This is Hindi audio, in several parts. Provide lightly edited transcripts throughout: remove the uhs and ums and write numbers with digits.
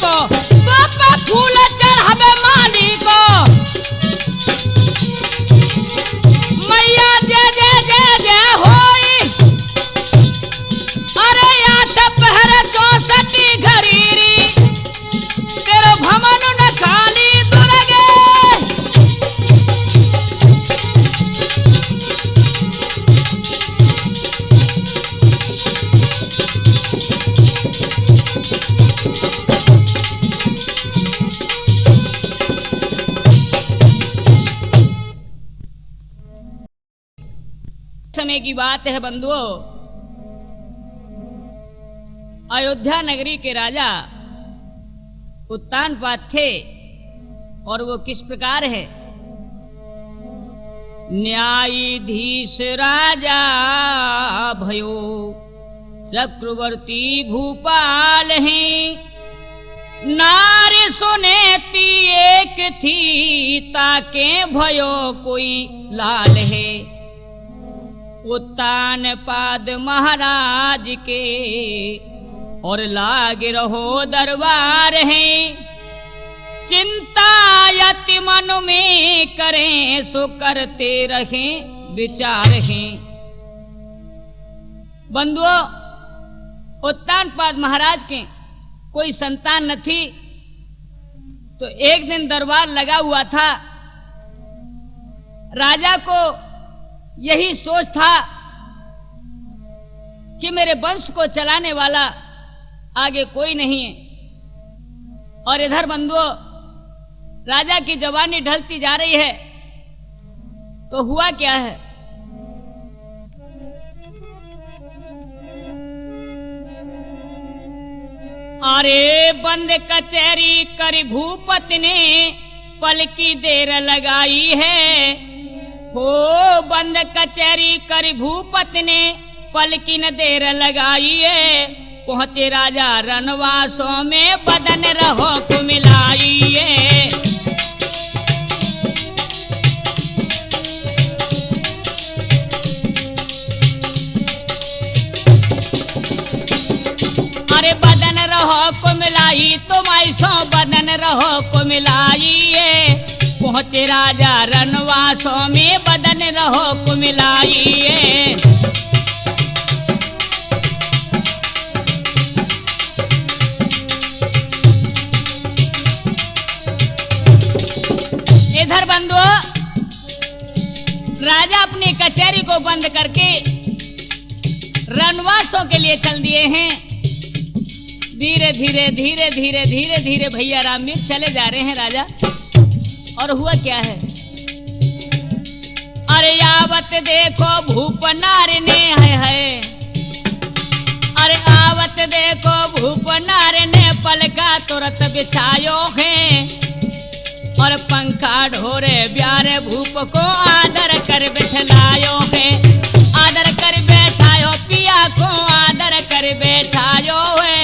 को तो पे फूल चढ़ावे माली को मैया जय जय जय जय होई अरे याद पहर 64 घरीरी तेरो भमन न खाली दुर्गे समय की बात है बंधुओं, अयोध्या नगरी के राजा उत्तानपाद थे और वो किस प्रकार है। न्यायाधीश राजा भयो चक्रवर्ती भूपाल हैं, नारी सुनेती एक थी ताके भयो कोई लाल है। उत्तानपाद महाराज के और लाग रहो दरबार है, चिंता यति मन में करें सो करते रहें विचार हैं। बंधुओं, उत्तानपाद महाराज के कोई संतान न थी, तो एक दिन दरबार लगा हुआ था। राजा को यही सोच था कि मेरे वंश को चलाने वाला आगे कोई नहीं है। और इधर बंधुओं, राजा की जवानी ढलती जा रही है, तो हुआ क्या है। अरे बंद कचहरी कर भूपति ने पल की देर लगाई है, हो बंद कचहरी कर भूपति ने पल की न देर लगाई है। पहुंचे राजा रनवासों में बदन रहो को मिलाइए। अरे बदन रहो को मिलाई तुम ऐसो बदन रहो को मिलाइए। पहुंचे राजा रनवासों में बदन रहो को मिलाइए। इधर बंधुओं, राजा अपनी कचहरी को बंद करके रनवासों के लिए चल दिए हैं। धीरे धीरे धीरे धीरे धीरे धीरे भैया रामवीर चले जा रहे हैं राजा। और हुआ क्या है। अरे आवत देखो भूप नार ने है, अरे आवत देखो भूप नार ने पलका तुरंत बिछायो है। और पंखा ढोरे ब्यारे भूप को आदर कर बैठलायो है। आदर कर बैठायो पिया को आदर कर बैठायो है।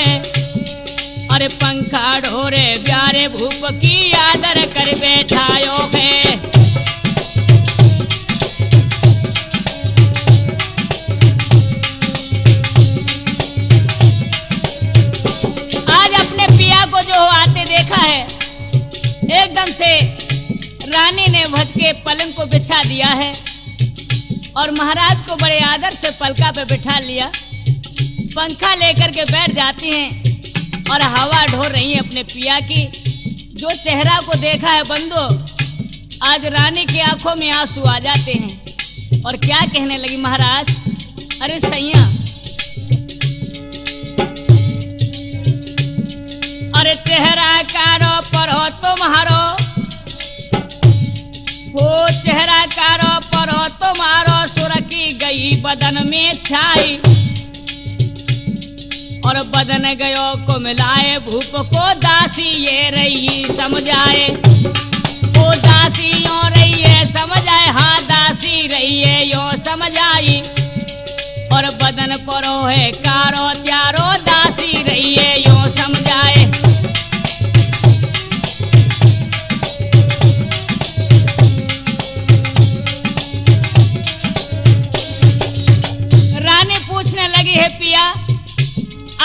और पंखा ढोरे ब्यारे भूप की आदर कर बैठायो है। आज अपने पिया को जो आते देखा है, एकदम से रानी ने भज के पलंग को बिछा दिया है और महाराज को बड़े आदर से पलका पे बिठा लिया। पंखा लेकर के बैठ जाती हैं और हवा ढो रही है अपने पिया की। जो चेहरा को देखा है बंधु, आज रानी की आंखों में आंसू आ जाते हैं। और क्या कहने लगी महाराज, अरे सैया, अरे चेहरा कारो पर हो तुम्हारो, हो चेहरा कारो पर हो तुम्हारो सुरखी गई बदन में छाई। और बदन गयो को मिलाए भूप को दासी ये रही समझाए। ओ दासी यो रही है समझाए, हाँ दासी रही है यो समझाई। और बदन परो है कारो त्यारो दासी रही है यो समझाए। रानी पूछने लगी है पिया,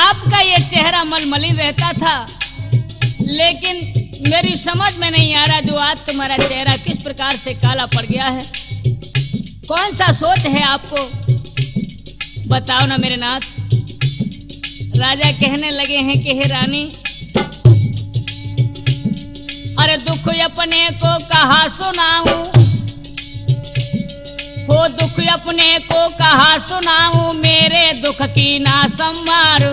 आपका ये चेहरा मलमलिन रहता था, लेकिन मेरी समझ में नहीं आ रहा जो आज तुम्हारा चेहरा किस प्रकार से काला पड़ गया है। कौन सा सोच है आपको, बताओ ना मेरे नाथ। राजा कहने लगे हैं कि हे रानी, अरे दुख अपने को कहा सुनाऊं, वो दुख अपने को कहा सुनाऊं, मेरे दुख की ना संवार,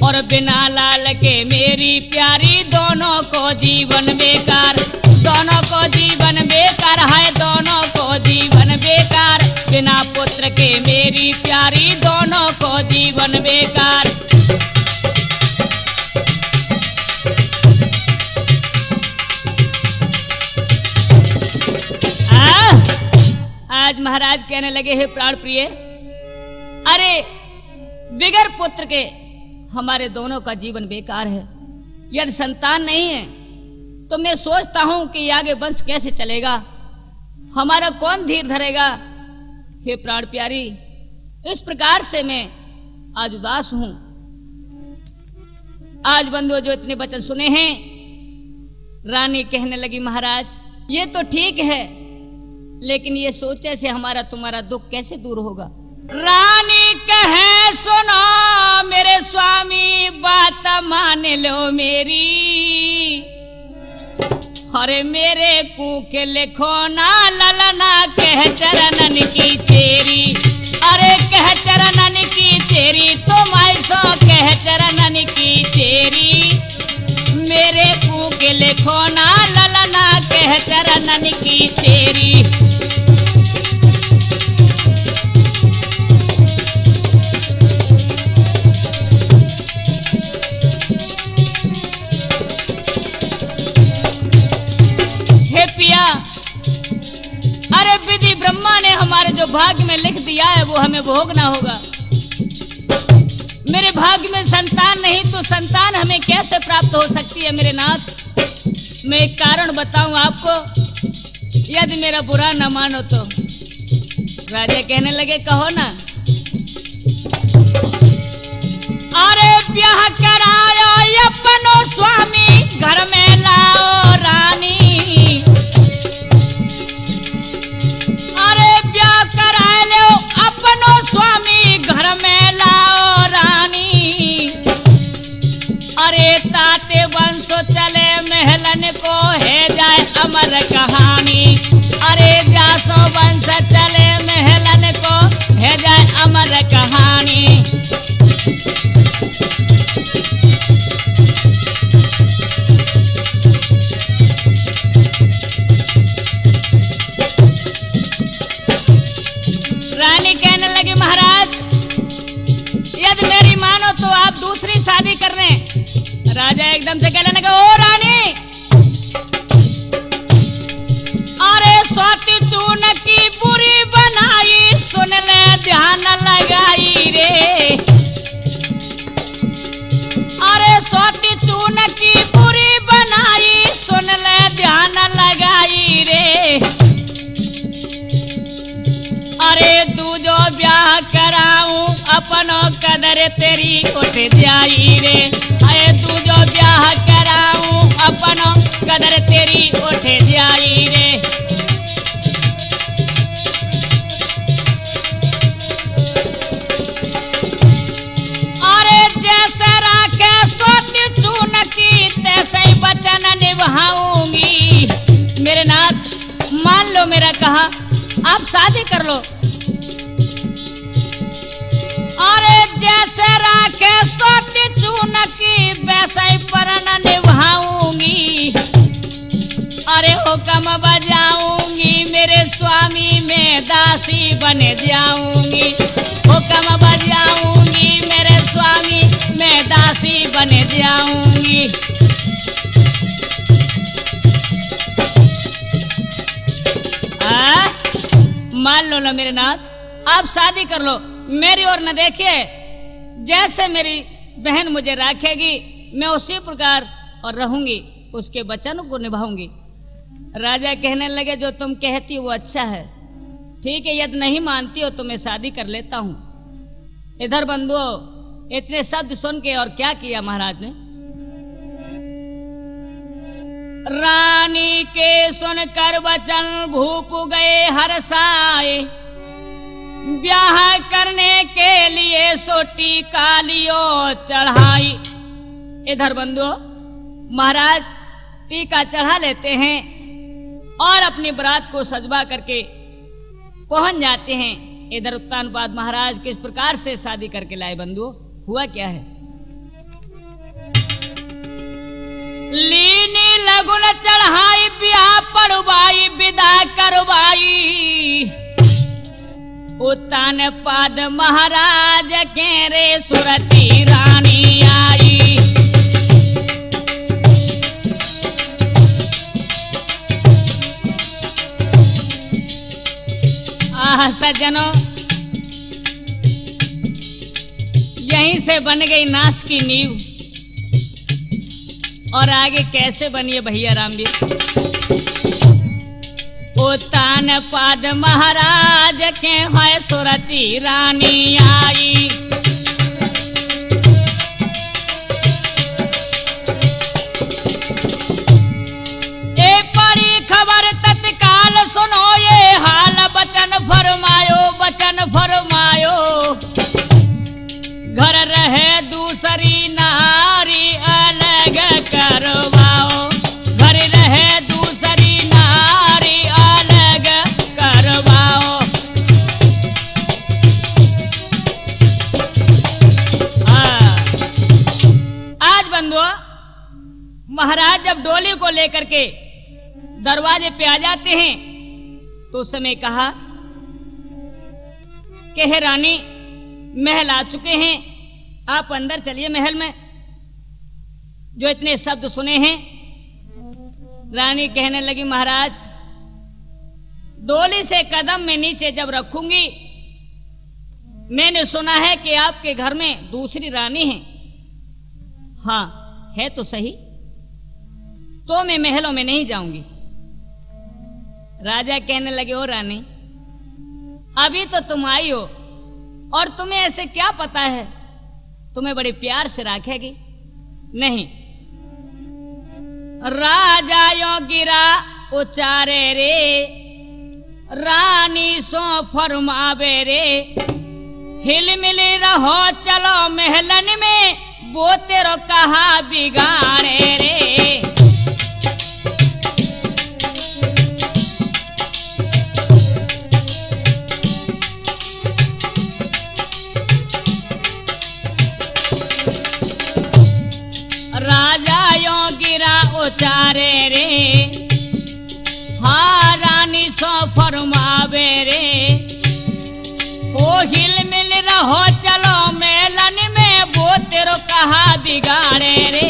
और बिना लाल के मेरी प्यारी, दोनों को जीवन बेकार, दोनों को जीवन बेकार है, दोनों को जीवन बेकार, बिना पुत्र के मेरी प्यारी, दोनों को जीवन बेकार। आज महाराज कहने लगे हैं प्राण प्रिय, अरे बिगर पुत्र के हमारे दोनों का जीवन बेकार है। यदि संतान नहीं है तो मैं सोचता हूं कि आगे वंश कैसे चलेगा, हमारा कौन धीर धरेगा। हे प्राण प्यारी, इस प्रकार से मैं आज उदास हूं। आज बंधुओं जो इतने वचन सुने हैं, रानी कहने लगी महाराज ये तो ठीक है, लेकिन ये सोचे से हमारा तुम्हारा दुख कैसे दूर होगा। रानी कहे सुनो मेरे स्वामी, बात मान लो मेरी, अरे मेरे कूके लिखो ना ललना, कह चरणन की तेरी, अरे कह चरणन की तेरी, तुम ऐसो कह चरणन की तेरी, मेरे कूके लिखो ना ललना, कह चरणन की तेरी। अरे विधि ब्रह्मा ने हमारे जो भाग्य में लिख दिया है वो हमें भोगना होगा। मेरे भाग्य में संतान नहीं तो संतान हमें कैसे प्राप्त हो सकती है मेरे नाथ। मैं एक कारण बताऊं आपको, यदि मेरा बुरा न मानो तो। राजा कहने लगे कहो ना। अरे ब्याह करायो अपनो स्वामी, घर में लाओ रानी, अपनो स्वामी घर में लाओ रानी, अरे ताते वंश चले महलन को है जाए अमर कहानी, अरे जासो वंश चले महलन को है जाए अमर कहानी। रानी कहने लगी महाराज यदि मेरी मानो तो आप दूसरी शादी कर लें। राजा एकदम से कहने लगे ओ रानी, अरे स्वाति चून की बुरी बनाई, सुन ले ध्यान लगाई रे, अरे स्वाति चून की बुरी बनाई, सुन ले ध्यान लगाई रे, अरे तू जो ब्याह कराऊं अपनो कदर तेरी उठ जाई रे, अरे तू जो ब्याह कराऊं अपनो कदर तेरी उठ जाई रे। अरे जैसे राखे सोती चून की, तैसे ही वचन निभाऊंगी। मेरे नाथ मान लो मेरा कहा, आप शादी कर लो। अरे जैसे राखे सोती चून की, वैसे ही परन निभाऊंगी, अरे हुक्म बजाऊंगी, मेरे स्वामी में दासी बन जाऊंगी, हुक्म बजाऊंगी, मेरे स्वामी में दासी बन जाऊंगी। मान लो ना मेरे नाथ, आप शादी कर लो, मेरी ओर न देखिए। जैसे मेरी बहन मुझे रखेगी मैं उसी प्रकार और रहूंगी, उसके वचन को निभाऊंगी। राजा कहने लगे जो तुम कहती हो वो अच्छा है, ठीक है, यदि नहीं मानती हो तो मैं शादी कर लेता हूं। इधर बंधुओं इतने शब्द सुन के और क्या किया महाराज ने। रानी के सुनकर वचन भूप गए हर्षाए, ब्याह करने के लिए सोटी कालियो चढ़ाई। इधर बंधु महाराज टीका चढ़ा लेते हैं और अपनी बरात को सजवा करके पहुंच जाते हैं। इधर उत्तानपाद महाराज किस प्रकार से शादी करके लाए बंधु, हुआ क्या है? लीनी लगुन चढ़ाई, ब्याह पड़वाई, विदा करवाई। उत्तानपाद महाराज के रे सुरती रानी आई। आह सज्जनों, यहीं से बन गई नाश की नींव। और आगे कैसे बनिए भैया रामवीर? उत्तानपाद महाराज के है सुरती रानी आई। ए पड़ी खबर तत्काल सुनो, ये हाल बचन फरमायो, बचन फरमायो। घर रहे दूसरी नारी अलग करवाओ, घर रहे दूसरी नारी अलग करवाओ। आज बंधुओं महाराज जब डोली को लेकर के दरवाजे पे आ जाते हैं तो उस समय कहा कि हे रानी, महल आ चुके हैं, आप अंदर चलिए महल में। जो इतने शब्द सुने हैं, रानी कहने लगी महाराज डोली से कदम में नीचे जब रखूंगी, मैंने सुना है कि आपके घर में दूसरी रानी है। हाँ है तो सही, तो मैं महलों में नहीं जाऊंगी। राजा कहने लगे ओ रानी, अभी तो तुम आई हो और तुम्हें ऐसे क्या पता है, तुम्हें बड़े प्यार से रखेगी। नहीं, राजा यो गिरा उचारे रे, रानी सो फरमावे रे। हिल मिली रहो चलो महलन में, वो तेरो कहा बिगाड़े रे। उचारे रे, हाँ रानी सो फरमावे रे। ओ हिल मिल रहो चलो मेलन में, वो तेरो कहा बिगाड़े रे।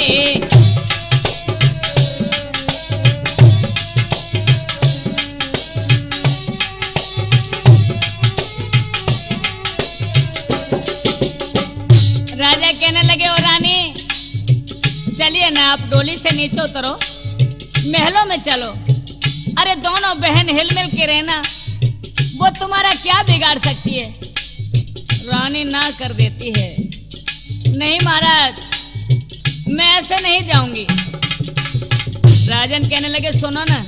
राजा कहने लगे ओ रानी, चलिए ना आप डोली से नीचे उतरो, महलों में चलो। अरे दोनों बहन हिलमिल के रहना, वो तुम्हारा क्या बिगाड़ सकती है? रानी ना कर देती है। नहीं महाराज, मैं ऐसे नहीं जाऊंगी। राजन कहने लगे सुनो ना,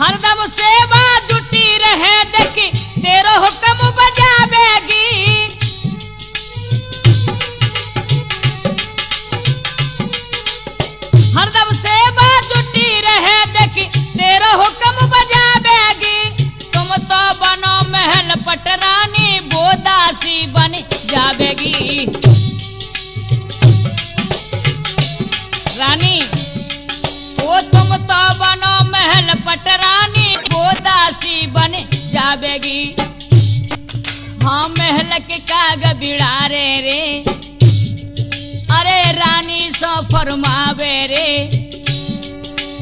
हरदम सेवा जुटी रहे देखी, तेरो हुक्म बजावेगी। हरदम सेवा जुटी रहे देखी, तेरा हुक्म बजावेगी। तुम तो बनो महल पटरानी, वो दासी बन जावेगी। रानी वो तुम तो बनो महल पटरानी, वो दासी बन जावेगी। हाँ महल के काग बिड़ारे रे, अरे रानी सो फरमावे रे।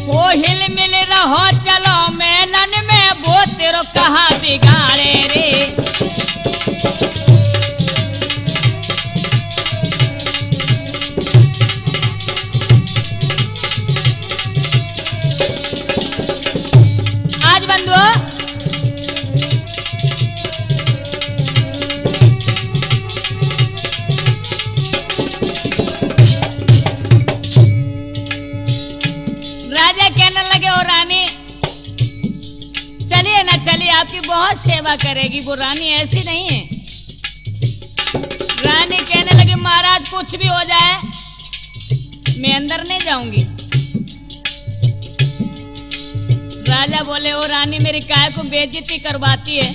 वो हिल मिल रहो चलो मेलन में, वो तेरो कहा बिगाड़े रे। आज बंधुओं सेवा करेगी, वो रानी ऐसी नहीं है। रानी कहने लगी महाराज कुछ भी हो जाए मैं अंदर नहीं जाऊंगी। राजा बोले ओ रानी मेरी काय को बेइज्जती करवाती है।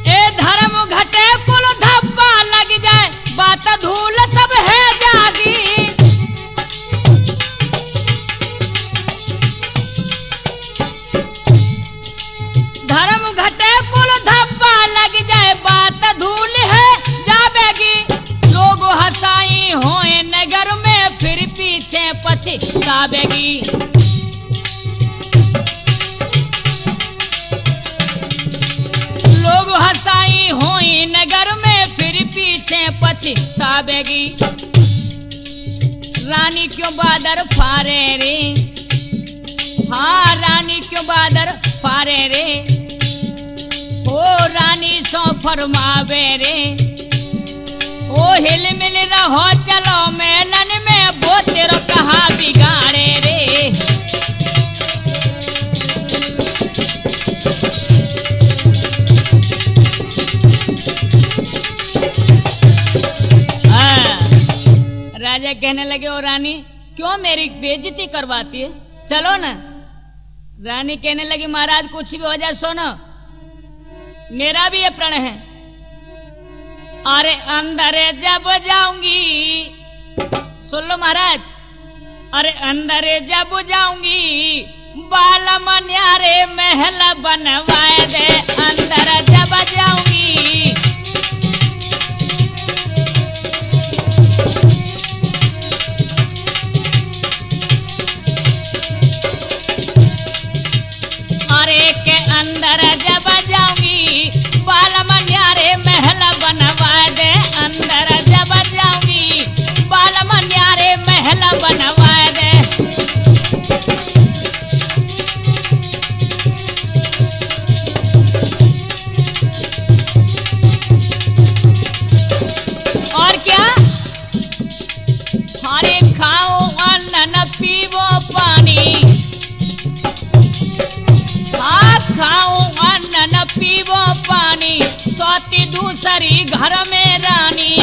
ए धर्म घटे कुल धब्बा लग जाए, बात धूल सब है जागी। धर्म घटे कुल धब्बा लग जाए, बात धूल है जावेगी। लोग हंसाई होए नगर में, फिर पीछे पछतावेगी। लोग हंसाई होई नगर में, फिर पीछे पछतावेगी। रानी क्यों बादर फारे रे, हाँ रानी क्यों बादर फारे रे। ओ रानी सो फरमावे रे, ओ हिल मिल रहो चलो मेलन में, वो तेरा कहा बिगाड़े रे। राजा कहने लगे ओ रानी क्यों मेरी बेइज्जती करवाती है, चलो ना। रानी कहने लगी महाराज कुछ भी हो जाए सुनो, मेरा भी ये प्रण है। अरे अंदर जब जाऊंगी, सुन लो महाराज, अरे अंदर जब जाऊंगी, बाल मन्यारे महल बनवाए दे। अंदर जब जाऊंगी, अरे के अंदर जब जाऊंगी, बाल मन्यारे महल बनवा दे। अंदर जब जाऊंगी, बाल मन्यारे महल बनवा दे। और क्या, हरे खाओ अन्न न पीवो पानी, खाओ अन्न न पीवो पानी, सोती दूसरी घर में रानी।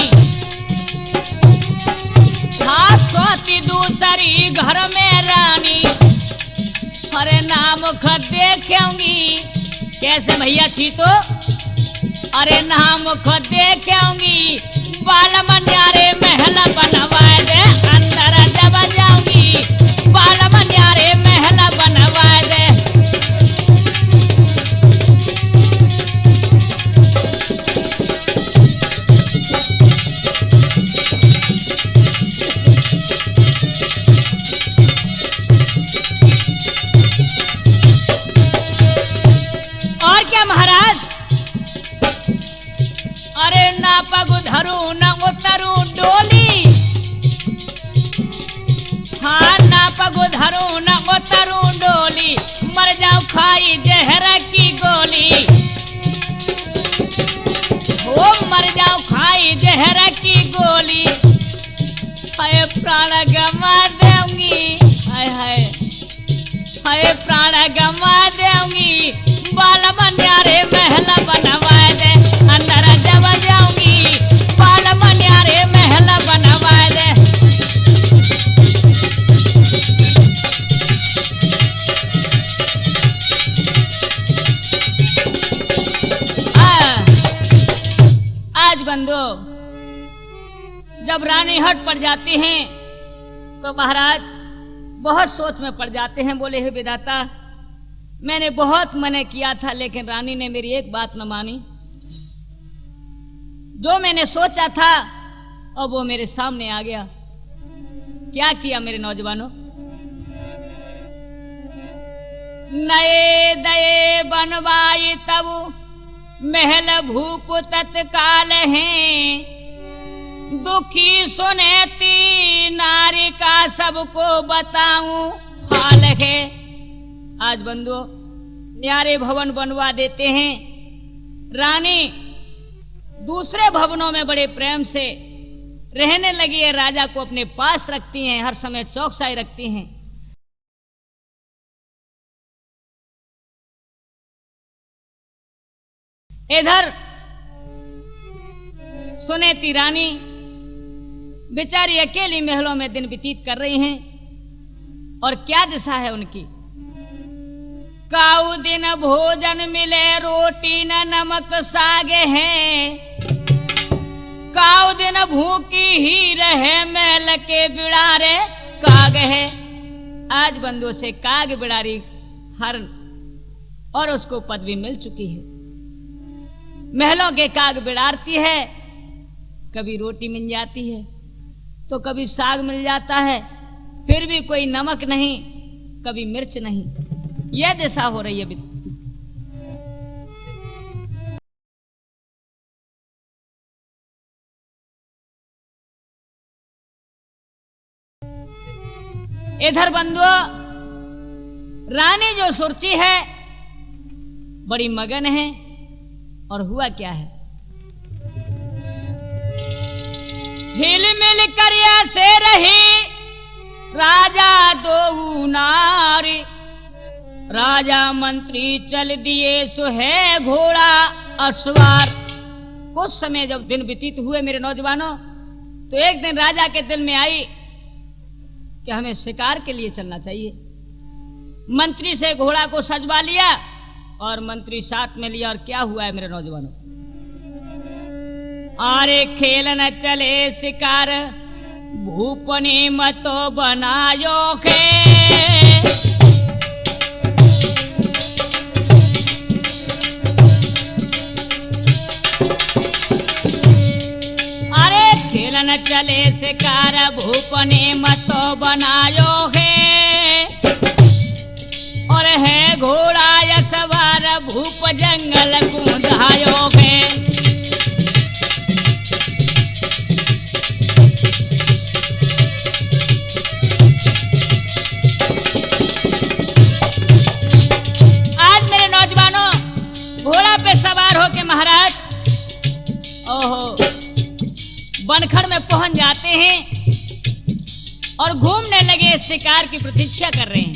हाँ सोती दूसरी घर में रानी, अरे नाम खत देखेंगी। कैसे भैया छी तो, अरे नाम खत देखेंगी, बाल मन्यारे महल बनवाए दे। अंदर जब जाऊंगी, बाल मन्यारे महल बनवाए दे। और क्या महाराज, अरे ना पग धरू न उतरू डोली, हाँ ना पग धरू न उतरू डोली, मर जाऊं खाई जहर की गोली। ओ मर जाऊं खाई जहर की गोली, हाय प्राण गंवा दूंगी, हाय हाय हाय प्राण गंवा दूंगी, बाल मन्यारे महल बनवा दे। अंदर जब जाऊंगी, बाल मन्यारे महल बनवा दे। आज बंदो जब रानी हट पड़ जाती हैं तो महाराज बहुत सोच में पड़ जाते हैं। बोले हे विधाता मैंने बहुत मना किया था, लेकिन रानी ने मेरी एक बात न मानी। जो मैंने सोचा था अब वो मेरे सामने आ गया। क्या किया मेरे नौजवानों, नए दये बनवाई तब महल भूप तत्काल हैं, दुखी सुनेती नारी का सबको बताऊं हाल है। आज बंधुओं न्यारे भवन बनवा देते हैं। रानी दूसरे भवनों में बड़े प्रेम से रहने लगी है, राजा को अपने पास रखती हैं, हर समय चौकसाई रखती हैं। इधर सुनेती रानी बेचारी अकेली महलों में दिन व्यतीत कर रही हैं, और क्या दिशा है उनकी। काऊ दिन भोजन मिले रोटी न नमक सागे हैं, काऊ दिन भूखी ही रहे महल के बिड़ारे काग है। आज बंदों से काग बिड़ारी हर और उसको पदवी मिल चुकी है। महलों के काग बिड़ारती है, कभी रोटी मिल जाती है तो कभी साग मिल जाता है, फिर भी कोई नमक नहीं, कभी मिर्च नहीं। यह दिशा हो रही है। इधर बंधुओं, रानी जो सुरची है बड़ी मगन है, और हुआ क्या है। हिल मिल करिया से रही राजा दो नारी, राजा मंत्री चल दिए सो है घोड़ा अश्वार। कुछ समय जब दिन व्यतीत हुए मेरे नौजवानों, तो एक दिन राजा के दिल में आई कि हमें शिकार के लिए चलना चाहिए। मंत्री से घोड़ा को सजवा लिया और मंत्री साथ में लिया, और क्या हुआ है मेरे नौजवानों। अरे खेल न चले शिकार भूपनी मतो बनायो के, अरे खेल न चले शिकार भूपनी मतो बनायो है, और है घोड़ा या सवार भूप जंगल कूदायो है। सवार होके महाराज ओहो बनखड़ में पहुंच जाते हैं और घूमने लगे, शिकार की प्रतीक्षा कर रहे हैं।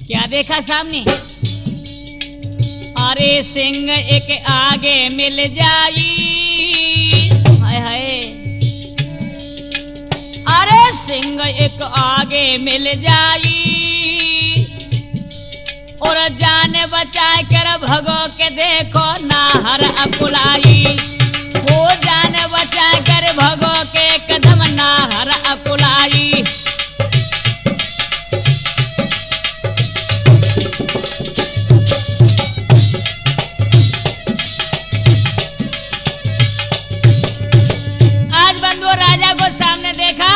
क्या देखा सामने, अरे सिंह एक आगे मिल जाई, हाय हाय, अरे सिंह एक आगे मिल जाई, और जान बचा कर भगो के देखो नाहर अकुलाई, वो जान बचा कर भगो के कदम नाहर अकुलाई। आज बंधुओं राजा को सामने देखा,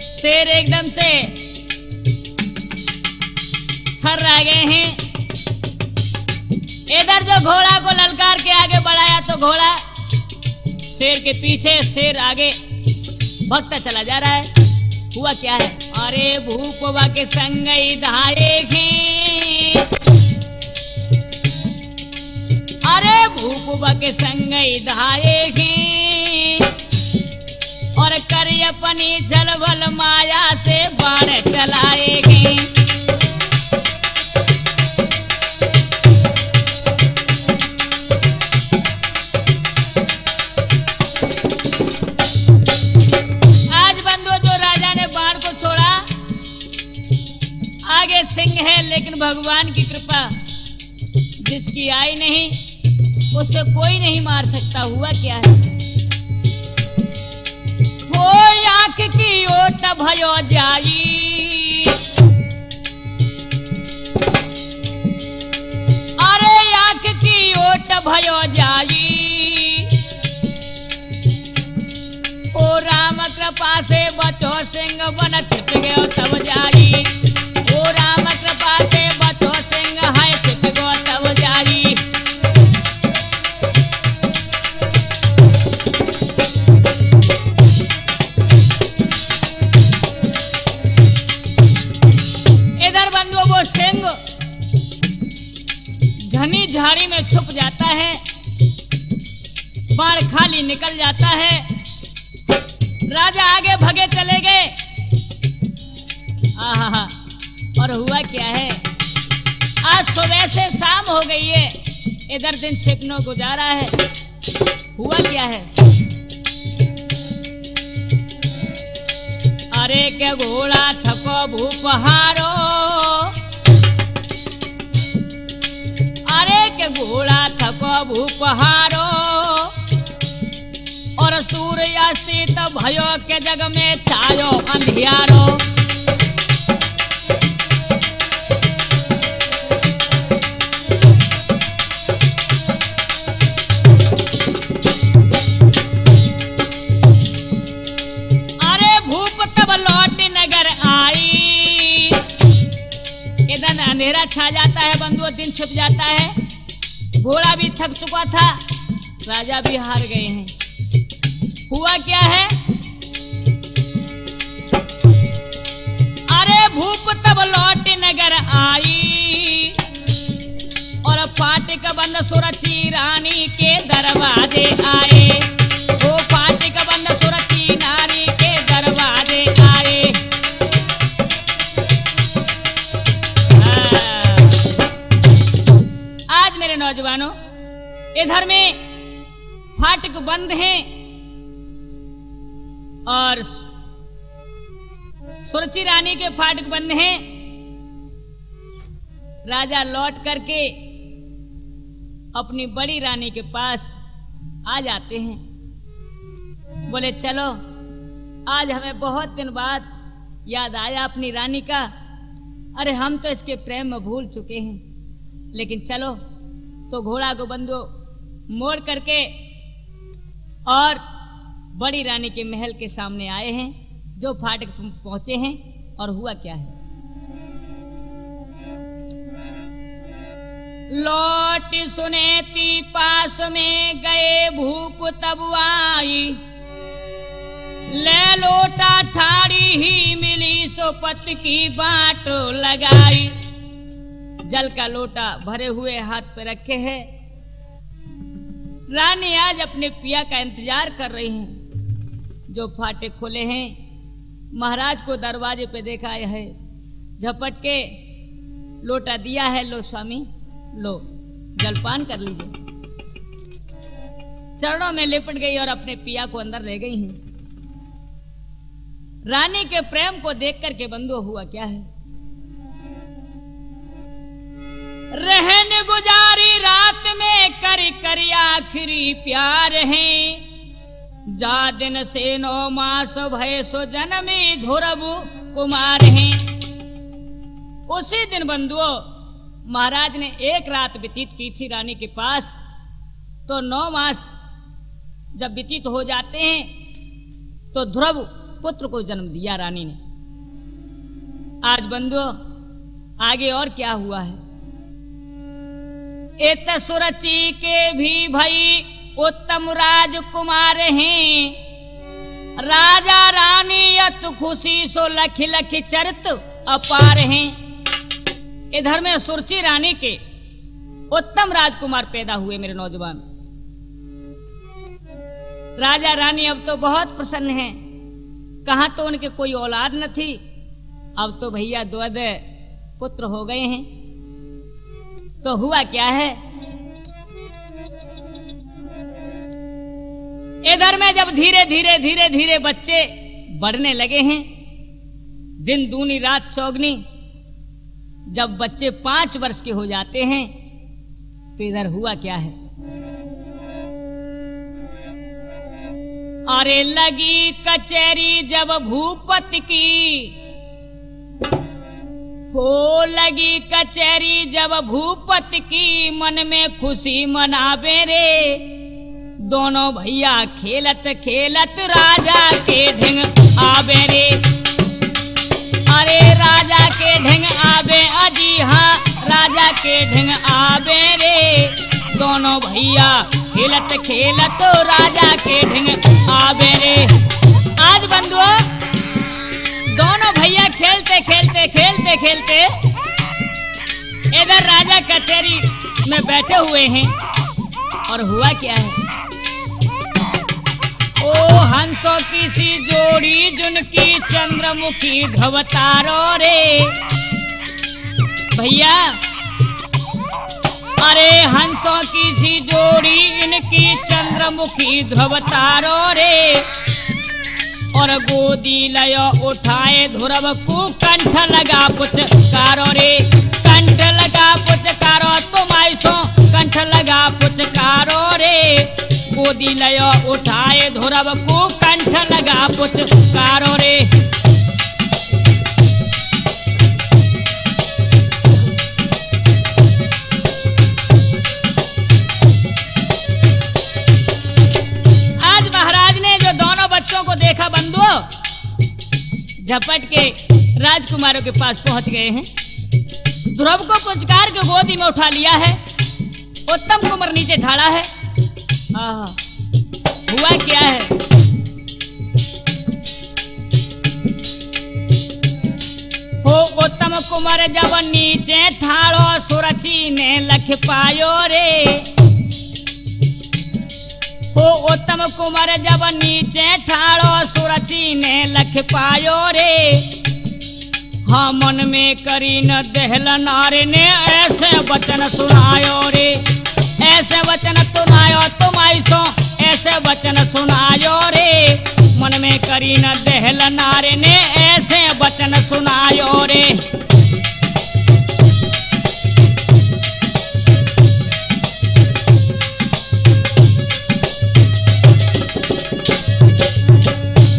शेर एकदम से थर्रा गए हैं। इधर जो घोड़ा को ललकार के आगे बढ़ाया तो घोड़ा शेर के पीछे, शेर आगे भगता चला जा रहा है। हुआ क्या है, अरे भूपवा के संग धाएगी, अरे भूपवा के संग धाएगी, और कर अपनी जलवल माया से बाढ़ चलाएगी। सिंह है, लेकिन भगवान की कृपा जिसकी आई नहीं उसे कोई नहीं मार सकता। हुआ क्या है, वो आंख की ओट भयो जाई, अरे आंख की ओट भयो जाई, ओ राम कृपा से बचो सिंह बन छिप गयो तब जाई, ओ राम कृपा से बचो सिंह है छिप गो तब जाई। इधर बंधुओं वो सिंह घनी झाड़ी में छुप जाता है, बाण खाली निकल जाता है। राजा आगे भगे चले गए। आहा, और हुआ क्या है, आज सुबह से शाम हो गई है, इधर दिन छिपनो गुजारा है। हुआ क्या है, अरे के घोड़ा थको भूपहारो, अरे के घोड़ा थको भूपहारो, और सूर्य शीत भयो के जग में छायो अंधियारो। अंधेरा छा जाता है, बंधुओं दिन छुप जाता है। घोड़ा भी थक चुका था, राजा भी हार गए हैं। हुआ क्या है, अरे भूप तब लौट नगर आई, और फाटक बंद सुरची रानी के दरवाजे आए। वो फाटक बंद सुरची रानी के दरवाजे आए। मेरे नौजवानों, इधर में फाटक बंद हैं और सुरची रानी के फाटक बंद हैं। राजा लौट करके अपनी बड़ी रानी के पास आ जाते हैं। बोले चलो, आज हमें बहुत दिन बाद याद आया अपनी रानी का। अरे हम तो इसके प्रेम में भूल चुके हैं, लेकिन चलो। तो घोड़ा को बंदो मोड़ करके और बड़ी रानी के महल के सामने आए हैं, जो फाटक पहुंचे हैं। और हुआ क्या है, लौट सुनेती पास में गए भूप तब आई, ले लोटा ठाड़ी ही मिली सोपत की बाट लगाई। जल का लोटा भरे हुए हाथ पे रखे हैं। रानी आज अपने पिया का इंतजार कर रही हैं, जो फाटक खोले हैं। महाराज को दरवाजे पे देखा है, झपट के लोटा दिया है, लो स्वामी लो, जलपान कर लीजिए। चरणों में लिपट गई और अपने पिया को अंदर ले गई हैं। रानी के प्रेम को देख करके बंधु हुआ क्या है, रहन गुजारी रात में कर कर आखिरी प्यार है, जा दिन से 9 मास भय सो जन्मी ध्रुव कुमार हैं। उसी दिन बंधुओं महाराज ने एक रात व्यतीत की थी रानी के पास। तो 9 मास जब व्यतीत हो जाते हैं तो ध्रुव पुत्र को जन्म दिया रानी ने। आज बंधुओं आगे और क्या हुआ है, इत सुरची के भी भई उत्तम राजकुमार हैं, राजा रानी अत खुशी सो लख लख चरित अपार हैं। इधर में सुरची रानी के उत्तम राजकुमार पैदा हुए मेरे नौजवान। राजा रानी अब तो बहुत प्रसन्न हैं, कहां तो उनके कोई औलाद न थी, अब तो भैया 2 पुत्र हो गए हैं। तो हुआ क्या है, इधर में जब धीरे धीरे धीरे धीरे बच्चे बढ़ने लगे हैं, दिन दूनी रात चौगनी, जब बच्चे 5 वर्ष के हो जाते हैं तो इधर हुआ क्या है, अरे लगी कचहरी जब भूपति की, हो लगी कचहरी जब भूपति की, मन में खुशी मनावे रे, दोनों भैया खेलत खेलत राजा के ढिंग आवे रे। अरे राजा के ढिंग आवे, अजी हाँ राजा के ढिंग आवे रे, दोनों भैया खेलत खेलत राजा के ढिंग आवे रे। आज बंधुओं दोनों भैया खेलते खेलते खेलते खेलते इधर राजा कचहरी में बैठे हुए हैं। और हुआ क्या है, ओ हंसों की सी जोड़ी जिनकी चंद्रमुखी ध्रुवतारो रे भैया। अरे हंसों की सी जोड़ी इनकी चंद्रमुखी ध्रुवतारो रे और गोदी लयो उठाए ध्रुव को कंठ लगा पुचकारो रे। कंठ लगा पुचकारो तुम ऐसो कंठ लगा पुचकारो रे। गोदी लयो उठाए ध्रुव को कंठ लगा पुचकारो रे। आज महाराज ने जो दोनों बच्चों को देखा बंधुओं, झपट के राजकुमारों के पास पहुंच गए हैं। ध्रुव को पुचकार के गोदी में उठा लिया है। उत्तम कुमार नीचे ढाला है। हुआ क्या है? हो उत्तम कुमार जब नीचे ठाड़ो सुरची ने लख पायो रे। हो उत्तम कुमार जब नीचे ठाड़ो सुरची ने लख पायो रे। हाँ मन में करी न दहल नारे ने ऐसे वचन सुनायो रे। ऐसे वचन सुनायो तुम ऐसो ऐसे वचन सुनायो रे। मन में करी न दहल नारे ने ऐसे वचन सुनायो रे।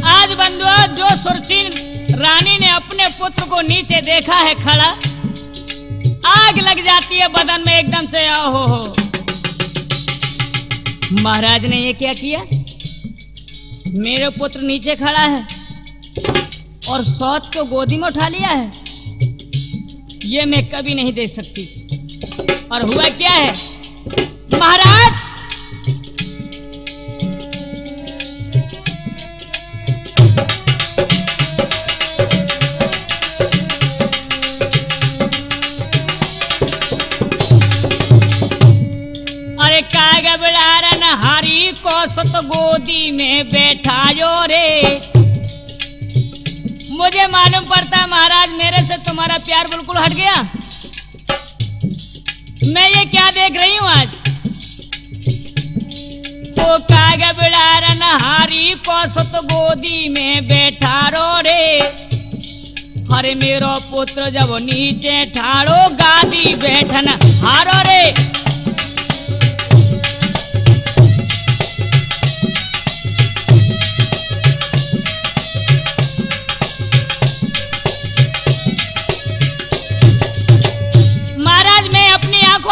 आज बंधुआ जो सुरची रानी ने अपने पुत्र को नीचे देखा है खड़ा, आग लग जाती है बदन में एकदम से। हो महाराज ने ये क्या किया? मेरे पुत्र नीचे खड़ा है और सौत को गोदी में उठा लिया है, ये मैं कभी नहीं देख सकती। और हुआ क्या है महाराज? कागबड़ारन हरी को सुत गोदी में बैठायो रे। मुझे मालूम पड़ता महाराज मेरे से तुम्हारा प्यार बिल्कुल हट गया। मैं ये क्या देख रही हूँ आज? तो कागबड़ारन हरी को सुत गोदी में बैठारो रे। हरे मेरो पुत्र जब नीचे ठाड़ो गादी बैठन हारो रे।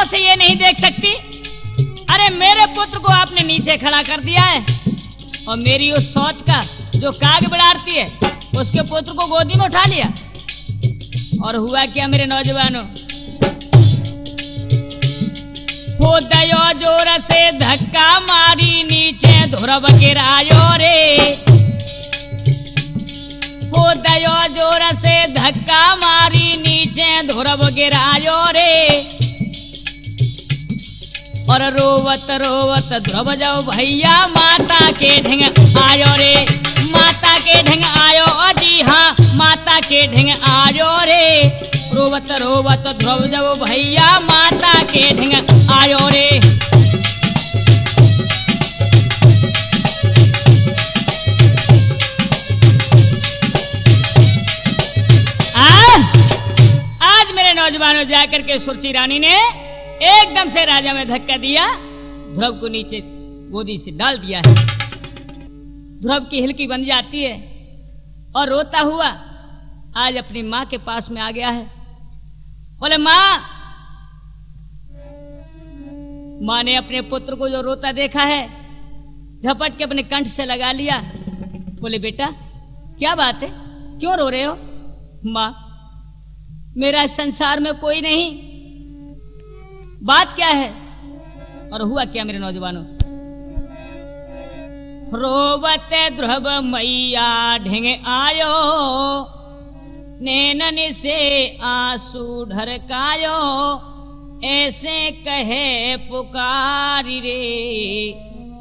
से ये नहीं देख सकती। अरे मेरे पुत्र को आपने नीचे खड़ा कर दिया है और मेरी उस सोच का जो काग बढ़ाती है उसके पुत्र को गोदी में उठा लिया। और हुआ क्या मेरे नौजवानों? हो दयो जोर से धक्का मारी नीचे ध्रुव गिरायो रे। हो दयो जोर से धक्का मारी नीचे ध्रुव गिरायो रे। और रोवत रोवत ध्रुव जाओ भैया माता के ढंग आयो रे। माता के ढंग आयो जी हाँ माता के ढंग आयो रे। रोवत रोवत ध्रुव जाओ भैया माता के ढंग आयो रे। आज मेरे नौजवानों जाकर के सुरची रानी ने एकदम से राजा में धक्का दिया, ध्रुव को नीचे गोदी से डाल दिया है। ध्रुव की हिलकी बन जाती है और रोता हुआ आज अपनी माँ के पास में आ गया है। बोले माँ। माँ ने अपने पुत्र को जो रोता देखा है झपट के अपने कंठ से लगा लिया। बोले बेटा क्या बात है, क्यों रो रहे हो? माँ मेरा संसार में कोई नहीं, बात क्या है? और हुआ क्या मेरे नौजवानों? रोवते ध्रुव मैया ढेंग आयो, नैनन से आंसू ढरकायो, ऐसे कहे पुकारी रे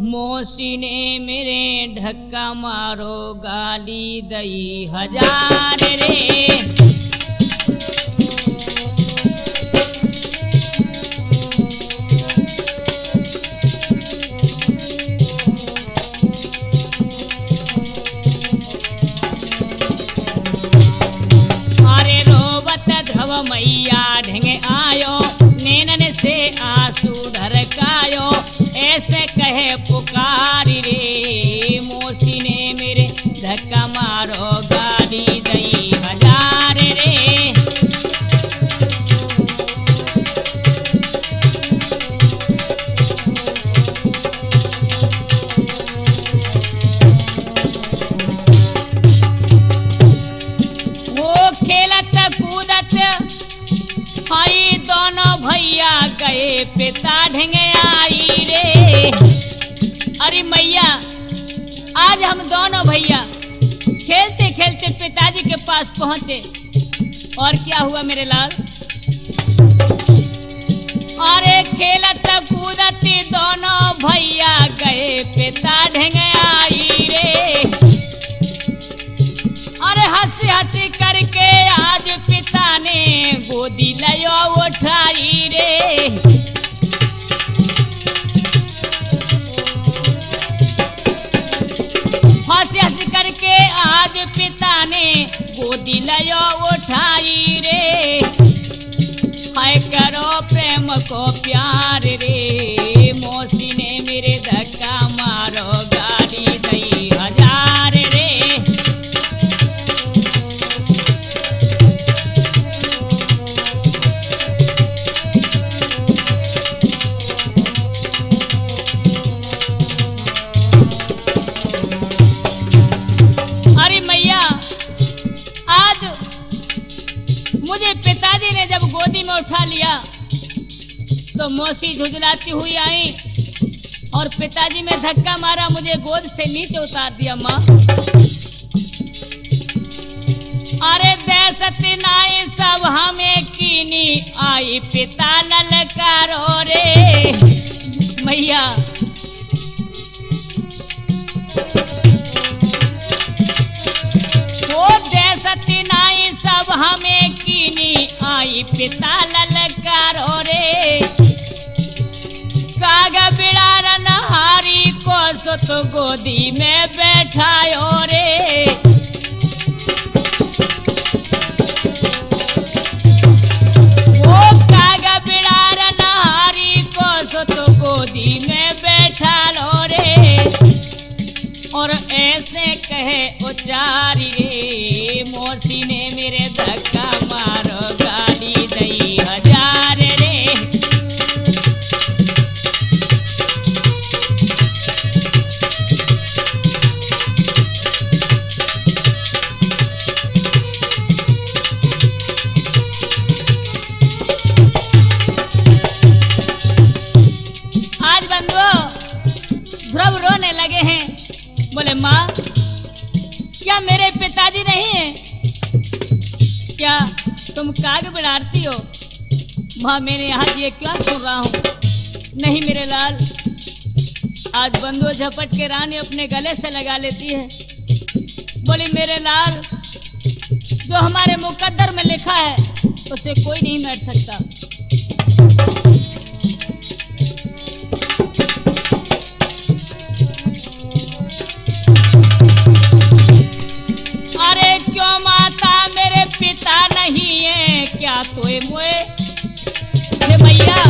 मौसी ने मेरे धक्का मारो गाली दई हजार रे। अरे रोवत धव मैया ढेंगे आयो नैनन से आंसू ढरकायो ऐसे कहे पुकारी रे। मौसी ने मेरे धक्का मारो गाली दई हजार रे। वो खेलत कूदत आई दोनों भैया गए पिता ढेंगे आई रे। अरे मैया आज हम दोनों भैया खेलते खेलते पिताजी के पास पहुंचे और क्या हुआ मेरे लाल। अरे खेलत कूदत दोनों भैया गए पिता ढेंगे आई रे। अरे हंसी हंसी करके आज पिता ने गोदी लयो उठाई रे। हंसी हंसी करके आज पिता ने गोदी लयो उठाई रे। हाय करो प्रेम को प्यार रे। मौसी ने मेरे धक्का मारो गाली दई हजार रे। मुझे पिताजी ने जब गोदी में उठा लिया तो मौसी झुझलाती हुई आई और पिताजी में धक्का मारा, मुझे गोद से नीचे उतार दिया। माँ अरे दहशत नाई सब हमें कीनी आई पिता ललकारो रे। मैया वो दहशत नाई सब हमें कीनी आई पिता ललकारो रे। कागा बिड़ार नहारी को सुत गोदी में बैठायो रे। वो कागा बिड़ार नहारी को सुत गोदी में बैठा लो रे। और ऐसे कहे उचारी रे। मौसी ने मेरे धक्का मारो गाली दई हजार रे। आज बंधुओं ध्रुव रोने लगे हैं, बोले माँ क्या मेरे पिताजी नहीं है? क्या तुम काग बिड़ारती हो? माँ मैंने यहाँ ये क्या सुन रहा हूँ? नहीं मेरे लाल, आज बंधुओं झपट के रानी अपने गले से लगा लेती है। बोली मेरे लाल जो हमारे मुकद्दर में लिखा है उसे कोई नहीं मिट सकता। अरे क्यों माता मेरे पिता नहीं है क्या तोए मोए भैया?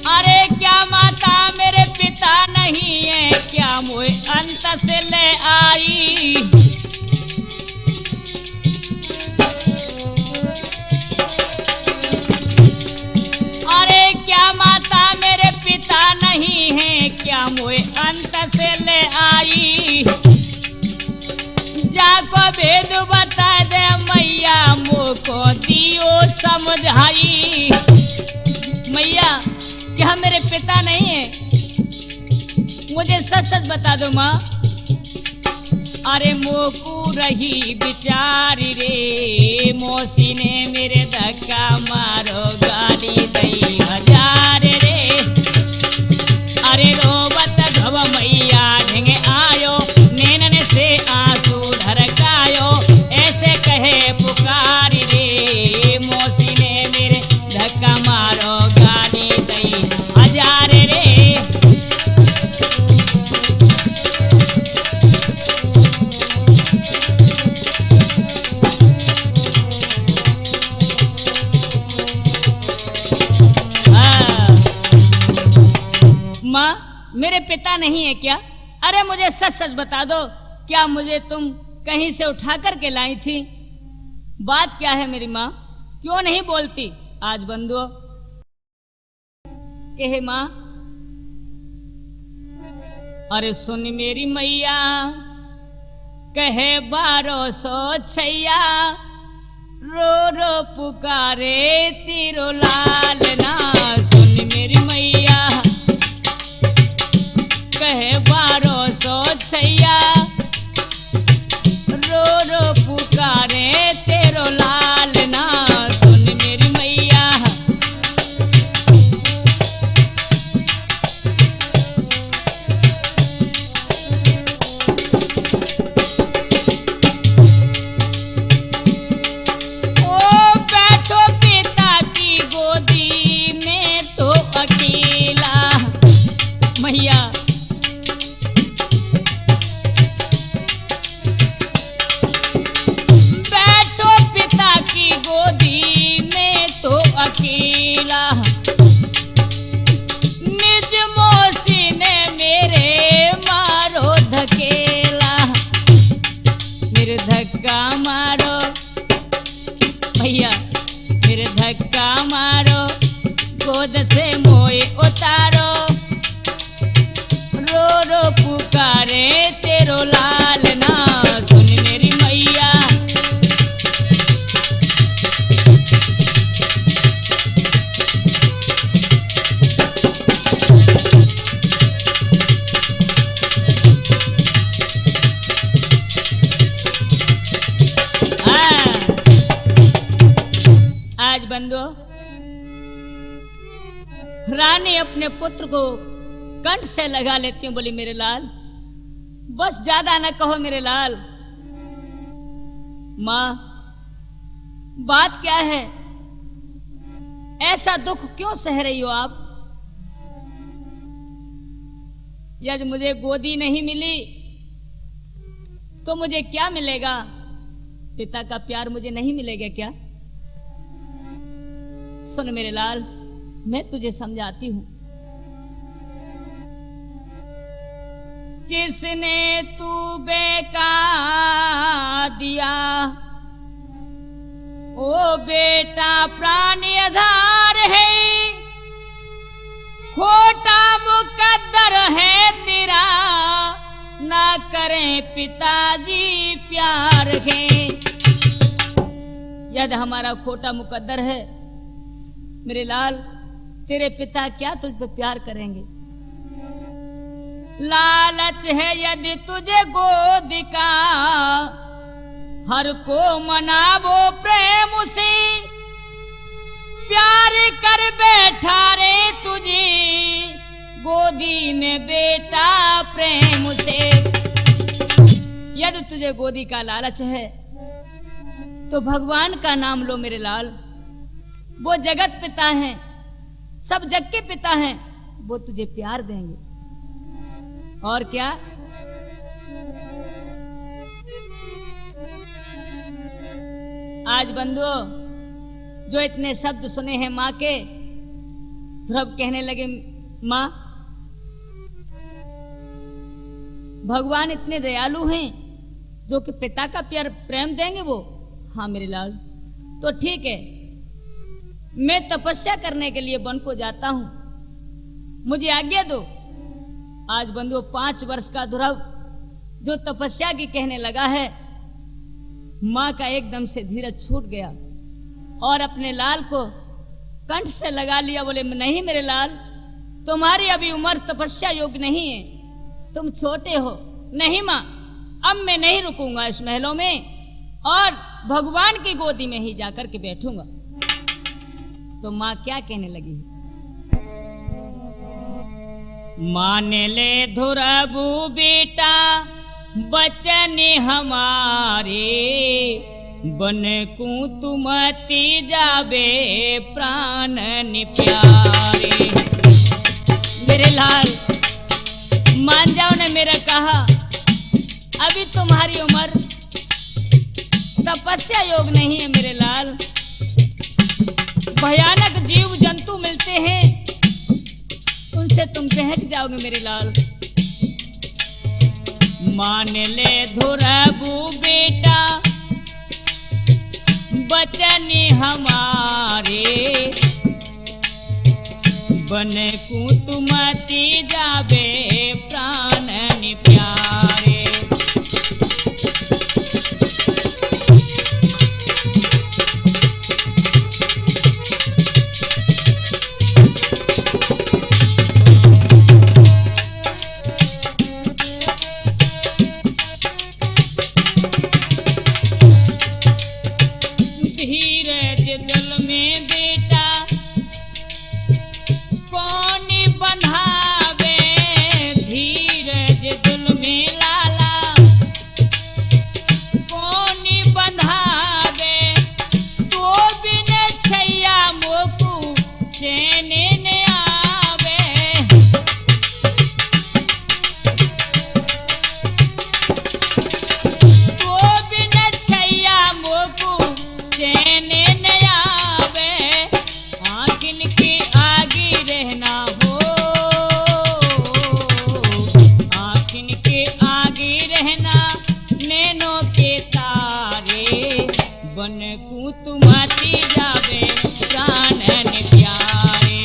अरे क्या माता मेरे पिता नहीं है क्या मोए अंत से ले आई? अरे क्या माता मेरे पिता नहीं है क्या मोए अंत से ले आई? जाको भेद बता दे मैया मोको दियो समझाई। मैया क्या मेरे पिता नहीं है? मुझे सच सच बता दो माँ। अरे मोकू रही बिचारी रे। मौसी ने मेरे धक्का मारो गाली दई हजार रे। अरे रोबत घव मेरे पिता नहीं है क्या? अरे मुझे सच सच बता दो, क्या मुझे तुम कहीं से उठा करके लाई थी? बात क्या है मेरी माँ, क्यों नहीं बोलती? आज बंधुओं कहे माँ, अरे सुन मेरी मैया, कहे 1200 छैया, रो रो पुकारे तेरो लाल ना। सुन मेरी मैया, कहे 1200 छैया, रो रो पुकारे तेरो लाल ना। सुन मेरी मैया, धक्का मारो भैया, फिर धक्का मारो, गोद से मोए उतारो, रो रो पुकारे तेरो लाल ना। सुन मेरी मैया, आज बंधु रानी अपने पुत्र को कंठ से लगा लेती हूँ, बोली मेरे लाल बस ज्यादा न कहो मेरे लाल। माँ बात क्या है, ऐसा दुख क्यों सह रही हो आप? यदि मुझे गोदी नहीं मिली तो मुझे क्या मिलेगा? पिता का प्यार मुझे नहीं मिलेगा क्या? सुन मेरे लाल, मैं तुझे समझाती हूं। किसने तू बेका दिया, ओ बेटा प्राण आधार है, खोटा मुकद्दर है तेरा, ना करें पिताजी प्यार है। यदि हमारा खोटा मुकद्दर है मेरे लाल, तेरे पिता क्या तुझ पे प्यार करेंगे? लालच है यदि तुझे गोद का, हर को मनावो प्रेम से, प्यार कर बैठा रे तुझे गोदी में बेटा प्रेम से। यदि तुझे गोदी का लालच है तो भगवान का नाम लो मेरे लाल, वो जगत पिता हैं, सब जग के पिता हैं, वो तुझे प्यार देंगे। और क्या? आज बंधुओं जो इतने शब्द सुने हैं माँ के, ध्रुव कहने लगे माँ भगवान इतने दयालु हैं जो कि पिता का प्यार प्रेम देंगे वो? हाँ मेरे लाल, तो ठीक है, मैं तपस्या करने के लिए वन को जाता हूं, मुझे आज्ञा दो। आज बंधु 5 वर्ष का ध्रुव जो तपस्या की कहने लगा है, मां का एकदम से धीरज छूट गया और अपने लाल को कंठ से लगा लिया। बोले नहीं मेरे लाल, तुम्हारी अभी उम्र तपस्या योग्य नहीं है, तुम छोटे हो। नहीं मां, अब मैं नहीं रुकूंगा इस महलों में और भगवान की गोदी में ही जाकर के बैठूंगा। तो मां क्या कहने लगी? मान ले ध्रुव बेटा बचन हमारे, बन को तुमति जाबे प्राण प्यारे। मेरे लाल मान जाओ ने मेरा कहा, अभी तुम्हारी उम्र तपस्या योग नहीं है मेरे लाल। भयानक जीव जंतु मिलते हैं, उनसे तुम कह बहक जाओगे मेरे लाल। मान ले ध्रुव बेटा बचन हमारे, बन कुतुमती जाबे प्राणन प्यारे। धीरज दिल में बेटा कौन बंधावे, धीरज दिल में लाला कौन बंधावे, तो बिन छैया मोकू चैन न आवे। तो बिन छैया मोकू चैन न आवे, आँखिन के आगे रहना हो, आँखिन के आगे रहना नैनों के तारे, बन कुतुमती जावे प्राणन प्यारे।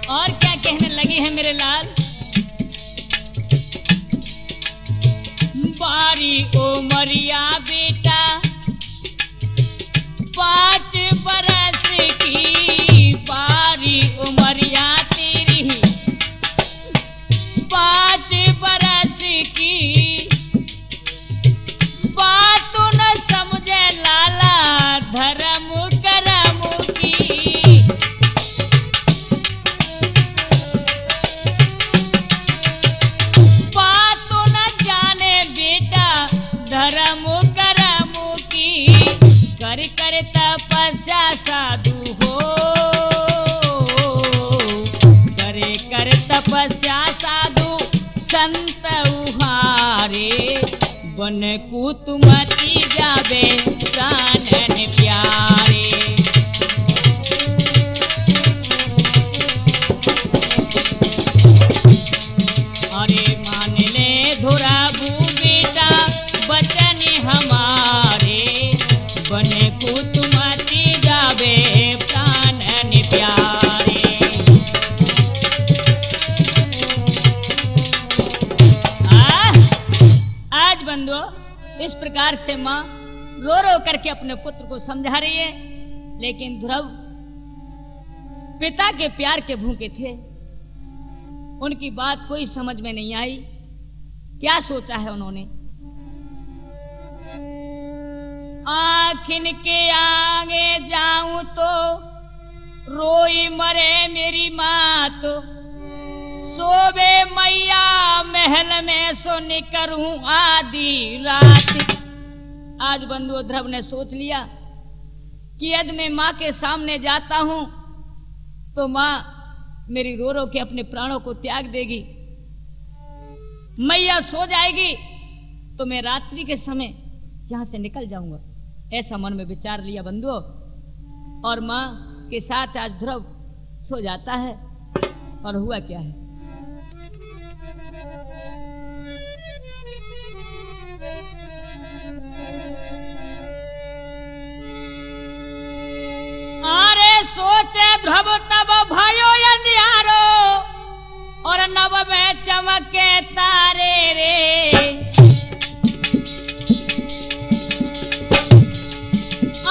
और क्या कहने लगी है मेरे लाल। बारी उमरिया बेटा 5 बरस की, बारी उमरिया तेरी 5 बरस की, बात न समझे लाला धर्म करम की। बात न जाने बेटा धर्म करम की, कर कर तपस्या साधु हो, करे कर तपस्या साधु संत उहारे, बन कुतुमती जावे प्राणन प्यारे। अरे मान ले ध्रुव बेटा बचन हमारे, बन कुतुमती जावे प्राणन प्यारे। आज बंधुओं इस प्रकार से माँ रो रो करके अपने पुत्र को समझा रही है, लेकिन ध्रुव पिता के प्यार के भूखे थे, उनकी बात कोई समझ में नहीं आई। क्या सोचा है उन्होंने। आँखिन के आगे जाऊं तो रोई मरे मेरी माँ, तो सोवे मैया महल में सो निकरूं आधी रात। आज बंधु ध्रुव ने सोच लिया कि यदि मैं माँ के सामने जाता हूं तो माँ मेरी रो रो के अपने प्राणों को त्याग देगी, मैया सो जाएगी तो मैं रात्रि के समय यहां से निकल जाऊंगा। ऐसा मन में विचार लिया बंधुओं, और माँ के साथ आज ध्रुव सो जाता है। और हुआ क्या है, अरे सोचे ध्रुव तब भयो अंधियारो, और नभ में चमके तारे रे।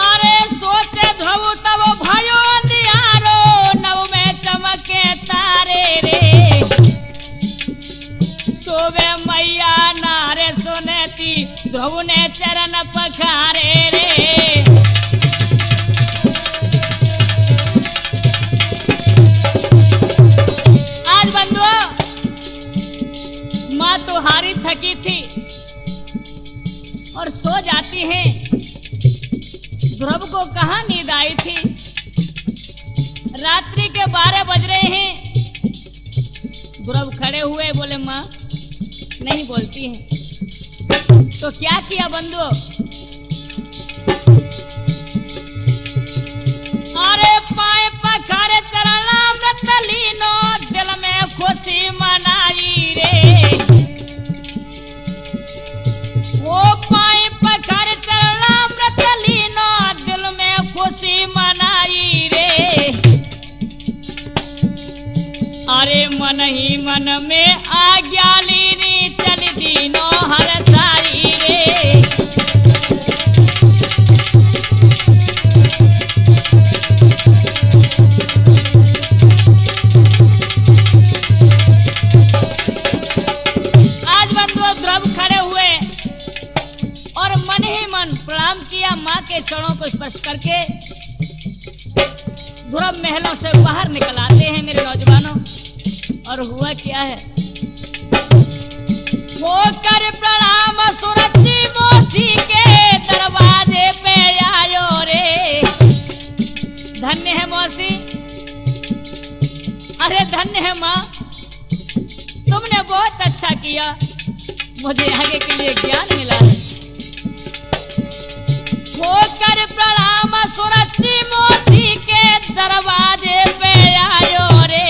अरे सोचे ध्रुव तब भयो अंधियारो, नभ में चमके तारे रे। सोवे मैया नारे सुनती, ध्रुव ने चरण पखारे रे। माँ तो हारी थकी थी और सो जाती है। ध्रुव को कहाँ नींद आई थी। रात्रि के 12 बज रहे हैं। ध्रुव खड़े हुए बोले माँ, नहीं बोलती है। तो क्या किया बंधु? अरे पाए पखारे चरणामृत लीनो, दिल में खुशी मनाई रे। वो पाए पखारे चरणामृत लीनो, दिल में खुशी मनाई रे। अरे मन ही मन में आज्ञा लीनी, चल दीनो हर साई रे। आज बंधु ध्रुव खड़े हुए और मन ही मन प्रणाम किया माँ के चरणों को स्पर्श करके। ध्रुव महलों से बाहर निकल आते हैं मेरे नौजवानों। और हुआ क्या है? वो कर प्रणाम सुरती मोसी के दरवाजे पे आयो रे। धन्य है मौसी, अरे धन्य है माँ, तुमने बहुत अच्छा किया, मुझे आगे के लिए ज्ञान मिला है। वो कर प्रणाम सुरती मोसी के दरवाजे पे आयो रे।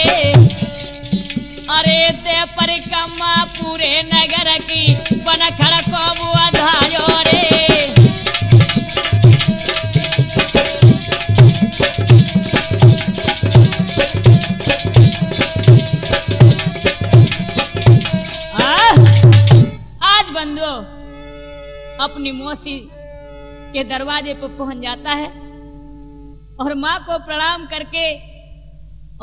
अरे ते परिक्रमा पूरे नगर की बन खड़ को बधायो रे। आज बंधु अपनी मौसी के दरवाजे पर पहुंच जाता है और माँ को प्रणाम करके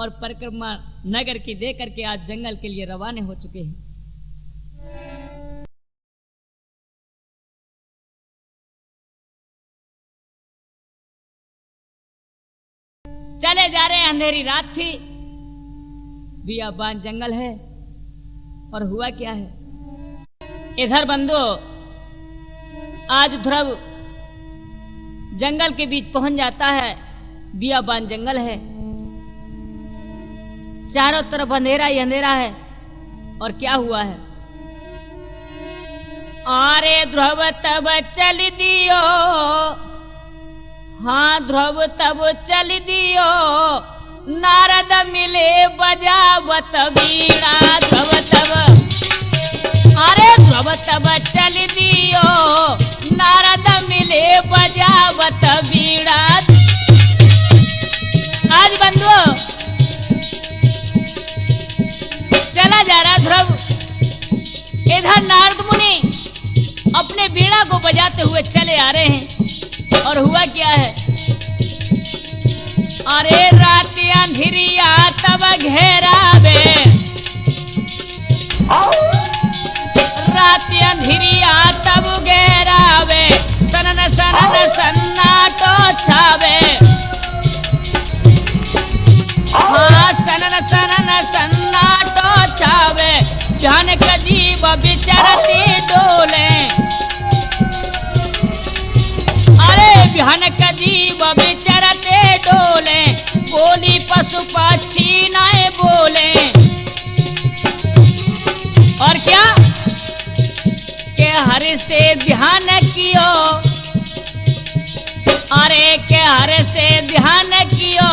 और परिक्रमा नगर की दे करके आज जंगल के लिए रवाना हो चुके हैं। चले जा रहे हैं, अंधेरी रात थी, बियाबान जंगल है। और हुआ क्या है? इधर बंधु आज ध्रुव जंगल के बीच पहुंच जाता है। बियाबान जंगल है, चारों तरफ अंधेरा ही अंधेरा है। और क्या हुआ है? अरे ध्रुव तब चल दियो, हाँ ध्रुव तब चल दियो, नारद मिले बजावत बीड़ा। ध्रुव तब, अरे ध्रुव तब चल दियो, नारद मिले बजावत बीड़ा। आज बंधु चला जा रहा ध्रुव, इधर नारद मुनि अपने बीड़ा को बजाते हुए चले आ रहे हैं। और हुआ क्या है? अरे रात अंधेरिया तब घेरावे, रात अंधेरिया तब घेरावे, सनन सनन सन्नाटो छावे। हाँ सनन सनन सन्नाटो छावे, जान कजीब बिचरती डोले। अरे बिहान कजीब बिचरते डोले, बोली पशु पक्षी नाए बोले। और क्या के हर से ध्यान कियो, अरे के हर से ध्यान कियो,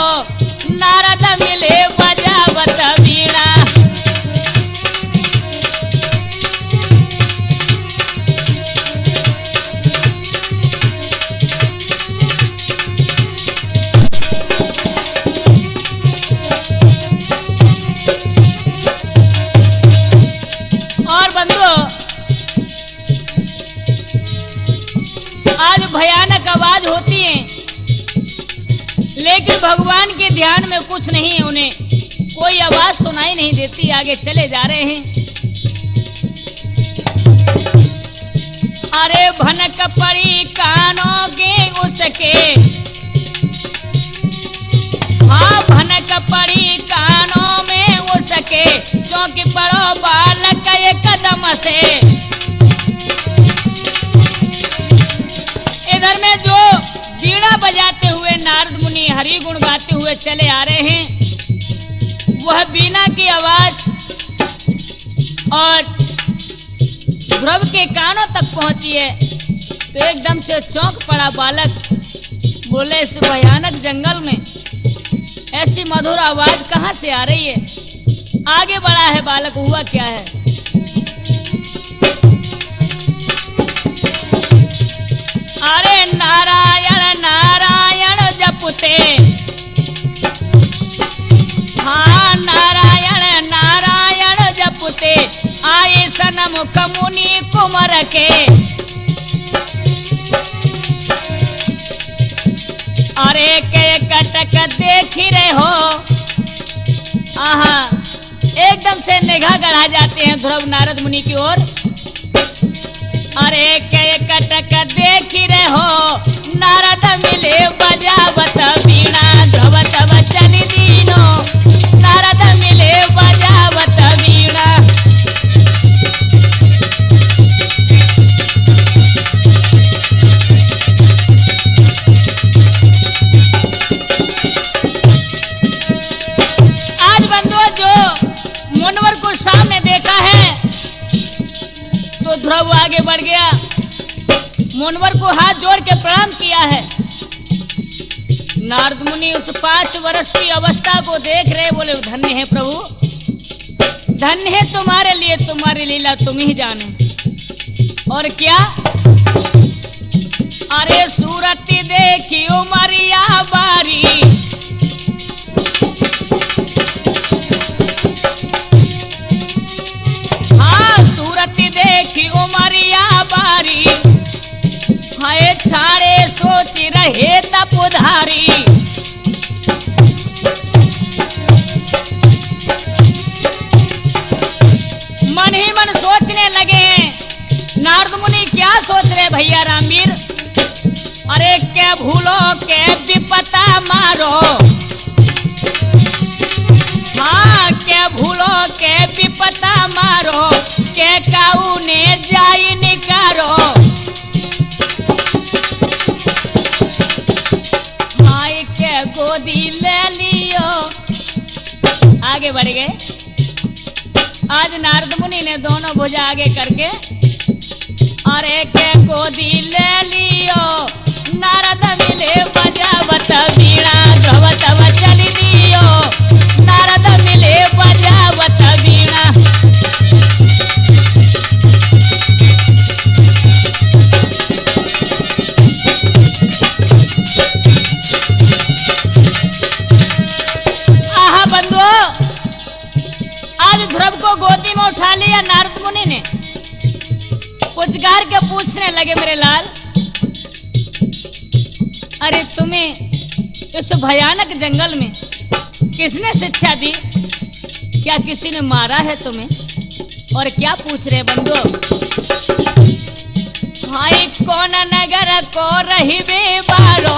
नारद मिले बजावत बीड़ा। और बंधु आज भयानक आवाज होती है, लेकिन भगवान के ध्यान में कुछ नहीं है, उन्हें कोई आवाज सुनाई नहीं देती। आगे चले जा रहे हैं। अरे भनक पड़ी कानों के उसके, हाँ भनक पड़ी कानों में उसके, चौकी पड़ो बालक एक कदम से। इधर में जो बीड़ा बजाते हुए नारद मुनि हरि गुण गाते हुए चले आ रहे हैं, वह बीना की आवाज और ध्रुव के कानों तक पहुंची है तो एकदम से चौंक पड़ा बालक। बोले इस भयानक जंगल में ऐसी मधुर आवाज कहां से आ रही है? आगे बढ़ा है बालक, हुआ क्या है? अरे नारायण नारायण जपते, हाँ नारायण नारायण जपते आए सनमुख मुनि कुमर के। अरे के कटक देख ही रहे हो, आहा एकदम से निगाह गड़ा जाते हैं ध्रुव नारद मुनि की ओर। अरे के कटक देख ही रहे हो, नारद मिले बजावत वीणा ध्रुव तब चली दीनो, नारद मिले बजावत वीणा। आज बंधुओं जो मुनवर को सामने देखा है तो ध्रुव आगे बढ़ गया, मुनवर को हाथ जोड़ के प्रणाम किया है। नारद मुनि उस 5 वर्ष की अवस्था को देख रहे, बोले धन्य है प्रभु, धन्य है तुम्हारे लिए, तुम्हारी लीला तुम ही जाने। और क्या? अरे सूरत देखी उमरिया बारी, हाँ सूरत देखी उमरिया बारी, हाय थारे सोच रहे तपुधारी। मन ही मन सोचने लगे, नारद मुनि क्या सोच रहे भैया रामवीर? अरे क्या भूलो के विपता मारो, हाँ क्या भूलो के विपता मारो, के काऊ ने जाई निकारो। माई के गोदी ले लियो। आगे बढ़ गए। आज नारद मुनि ने दोनों भुजा आगे करके अरे के गोदी ले लियो, नारद मिले बजावत वीणा ध्रुव तब चली दियो, नारद मिले बजावत वीणा। आहा बंधुओं, आज ध्रुव को गोदी में उठा लिया नारद मुनि ने। पुचकार के पूछने लगे मेरे लाल, अरे तुम्हें इस भयानक जंगल में किसने शिक्षा दी? क्या किसी ने मारा है तुम्हें? और क्या पूछ रहे बंधु? भाई कौन नगर को रही बेबारो,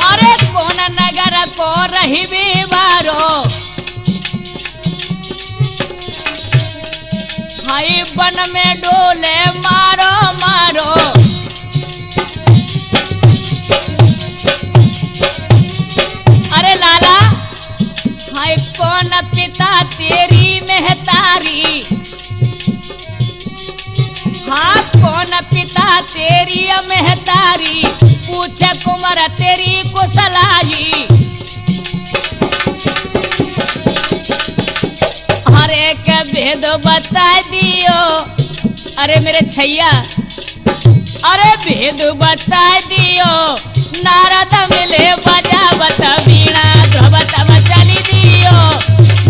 अरे कौन नगर को रही बेबारो, भाई वन में डोले मारो मारो। अरे लाला, हाय कौन पिता तेरी महतारी, हाँ कौन पिता तेरी महतारी, पूछे कुमार तेरी कुशलाई। अरे के भेद बता दियो, अरे मेरे छैया, अरे भेद बता दियो, नारद मिले बजावत वीणा ध्रुव तब चली दियो,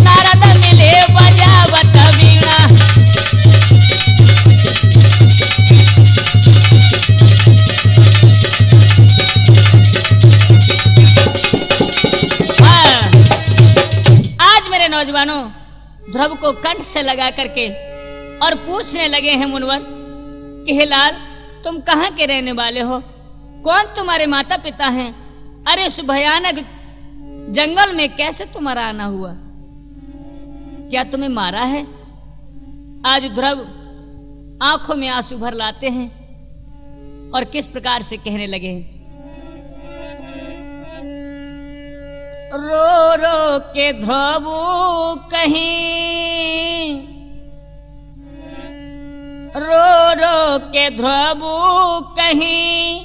नारद मिले बजावत वीणा। आज मेरे नौजवानों ध्रुव को कंठ से लगा करके और पूछने लगे हैं मुनवर कि हे लाल, तुम कहाँ के रहने वाले हो? कौन तुम्हारे माता पिता हैं? अरे इस भयानक जंगल में कैसे तुम्हारा आना हुआ? क्या तुम्हें मारा है? आज ध्रुव आंखों में आंसू भर लाते हैं और किस प्रकार से कहने लगे हैं, रो रो के ध्रुव कहीं रो रो के ध्रुवु कहीं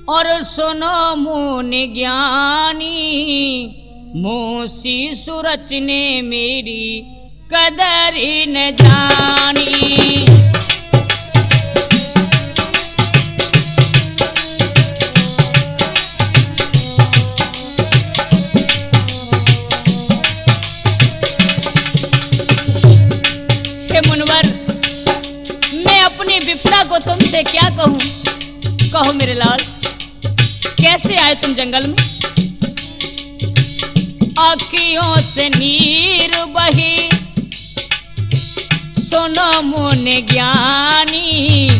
और सुनो मुनि ज्ञानी, मोसी सूरज ने मेरी कदर ही न जानी। को तुमसे क्या कहूं, कहो मेरे लाल, कैसे आए तुम जंगल में? आँखियों से नीर बही, सुनो मुनि ज्ञानी,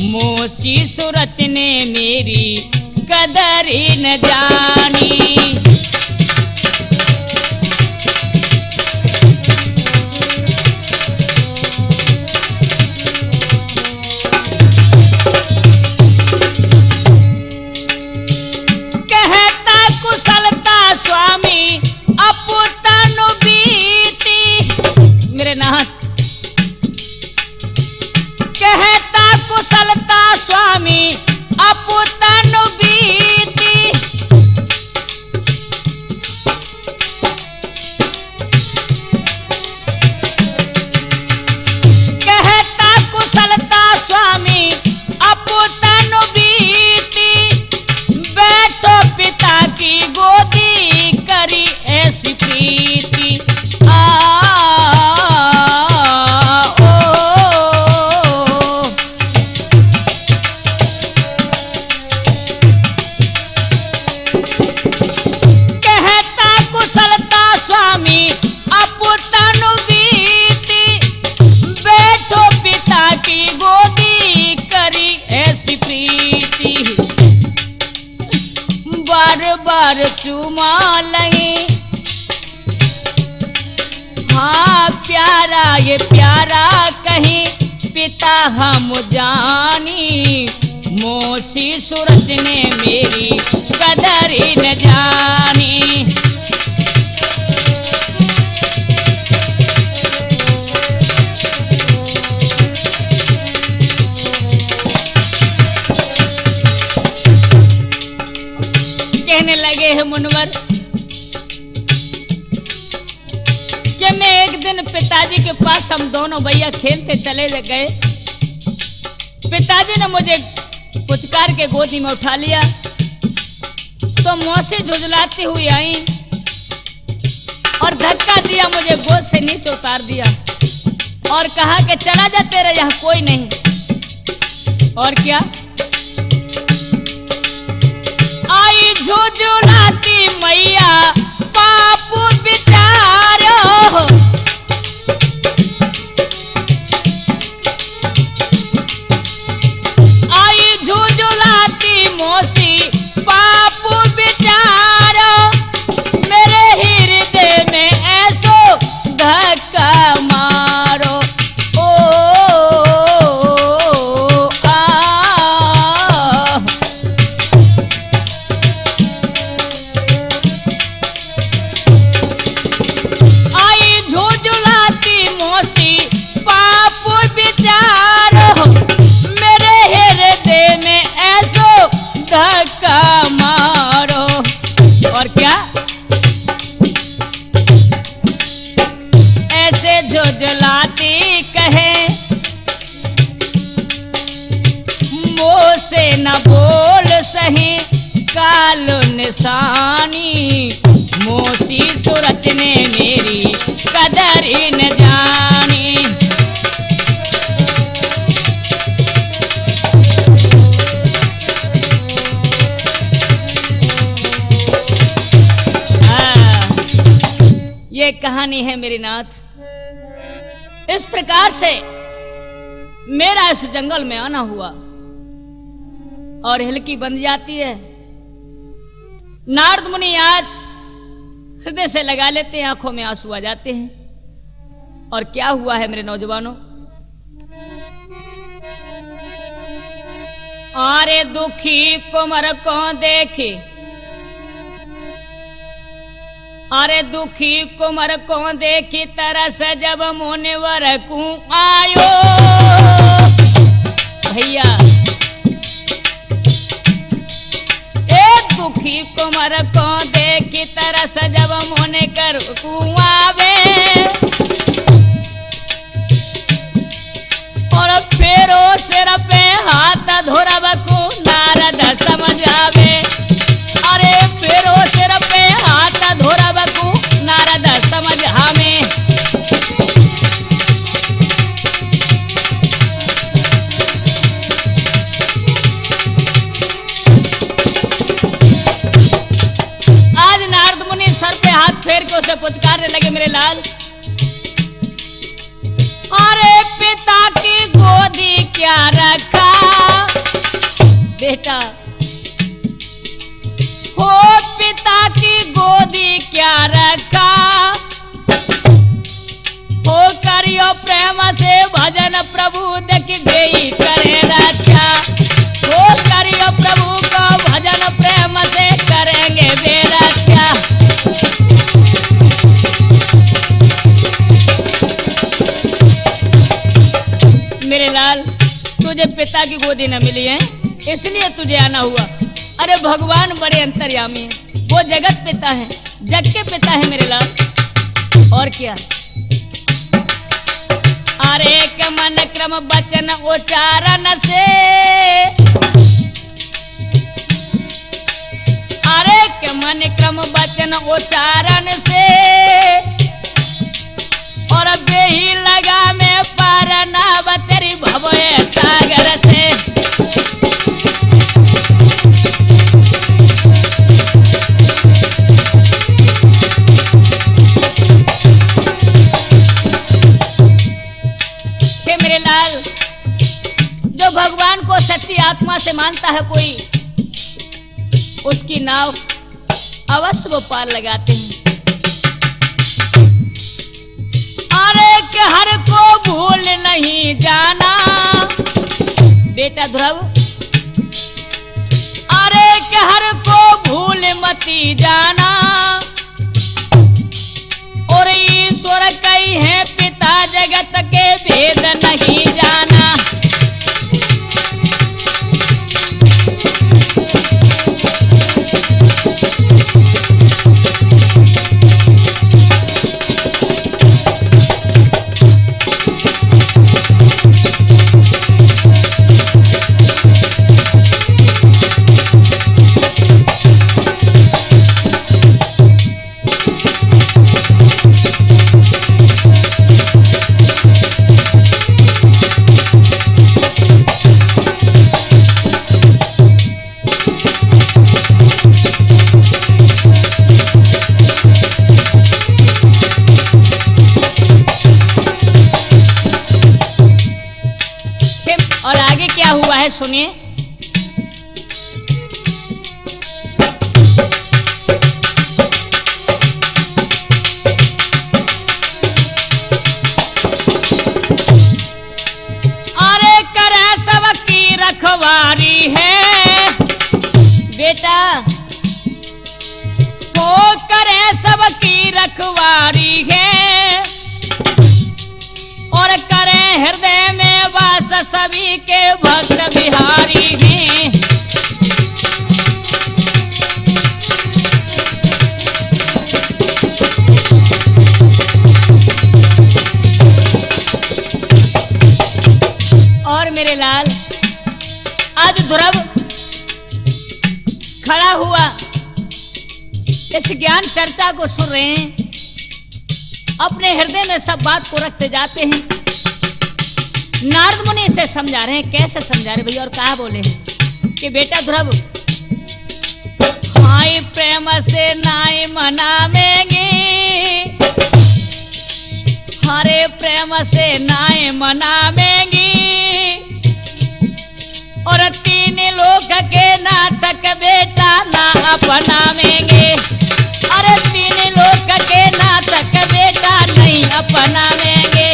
मोसी सूरज ने मेरी कदर ही न जानी। स्वामी अपुतनु बीती, मेरे नाथ कहता कुशलता स्वामी अपुतनु बीती। कहता कुशलता स्वामी अपुतनु बीती, बैठो पिता की गोदी करी ऐसी प्रीति। कहता कुशलता स्वामी अपुतनु बीती, बैठो पिता की गोदी करी ऐसी प्रीति। बार बार चूमा लही, हाँ प्यारा ये प्यारा कहीं पिता हम जानी, मोसी सूरज ने मेरी कदर ही न जानी। कहने लगे हैं मुनवर कि मैं एक दिन पिताजी के पास, हम दोनों भैया खेलते चले गए। पिताजी ने मुझे पुचकार के गोदी में उठा लिया तो मौसी झुझलाती हुई आई और धक्का दिया, मुझे गोद से नीचे उतार दिया और कहा कि चला जा, तेरे यहाँ कोई नहीं। और क्या आई झुझुलाती मैया पापू बिचारो, आई झुझुलाती मौसी पापू बिचारो, मेरे हृदय में ऐसो धक्का मारो। धक्का मारो। और क्या ऐसे झुझलाती कहे, मुँह से न बोल सही कालो निशानी, मोसी सूरज ने मेरी कदर ही न जानी। ये कहानी है मेरे नाथ। इस प्रकार से मेरा इस जंगल में आना हुआ और हिलकी बन जाती है। नारद मुनि आज हृदय से लगा लेते हैं, आंखों में आंसू आ जाते हैं। और क्या हुआ है मेरे नौजवानों? अरे दुखी कुंवर को देखे, अरे दुखी कुंवर को देखी तरस जब मुनिवर को आयो। भैया ए दुखी कुमार को देखी तरस जब मोने कर कुआवे और फेरो सिर पे हाथ धोरब को नारद समझावे अरे फेरो सिर पे हाथ धोरब को नारद समझावे फेर के उसे पुचकारने लगे मेरे लाल अरे पिता की गोदी क्या रखा बेटा हो पिता की गोदी क्या रखा हो करियो प्रेम से भजन प्रभु देख गई करे रक्षा हो करियो प्रभु को भजन प्रेम से करेंगे वे रक्षा मेरे लाल तुझे पिता की गोदी न मिली है इसलिए तुझे आना हुआ। अरे भगवान बड़े अंतर्यामी है वो जगत पिता है जग के पिता है मेरे लाल और क्या अरे के मन क्रम वचन उच्चारण से अरे के मन क्रम वचन उच्चारण से और बेही लगा में पार नाव तेरी भवय सागर से मेरे लाल जो भगवान को सच्ची आत्मा से मानता है कोई उसकी नाव अवश्य वो पार लगाते हैं। अरे के हर को भूल नहीं जाना बेटा ध्रुव अरे के हर को भूल मती जाना और ईश्वर कई है पिता जगत के भेद नहीं जाना सुनिए अरे करे सबकी रखवारी है बेटा वो करे सबकी रखवारी है और करे हृदय में वास सभी के भक्त बिहारी हैं और मेरे लाल आज ध्रुव खड़ा हुआ इस ज्ञान चर्चा को सुन रहे हैं अपने हृदय में सब बात को रखते जाते हैं। नारद मुनि इसे समझा रहे हैं कैसे समझा रहे भैया और कहा बोले हैं कि बेटा ध्रुव हाय प्रेम से नाई मनावेंगे हरे प्रेम से नाई मनावेंगी और तीन लोक के नाटक बेटा ना अपनावेंगे अरे तीन लोक के नाटक बेटा नहीं अपनावेंगे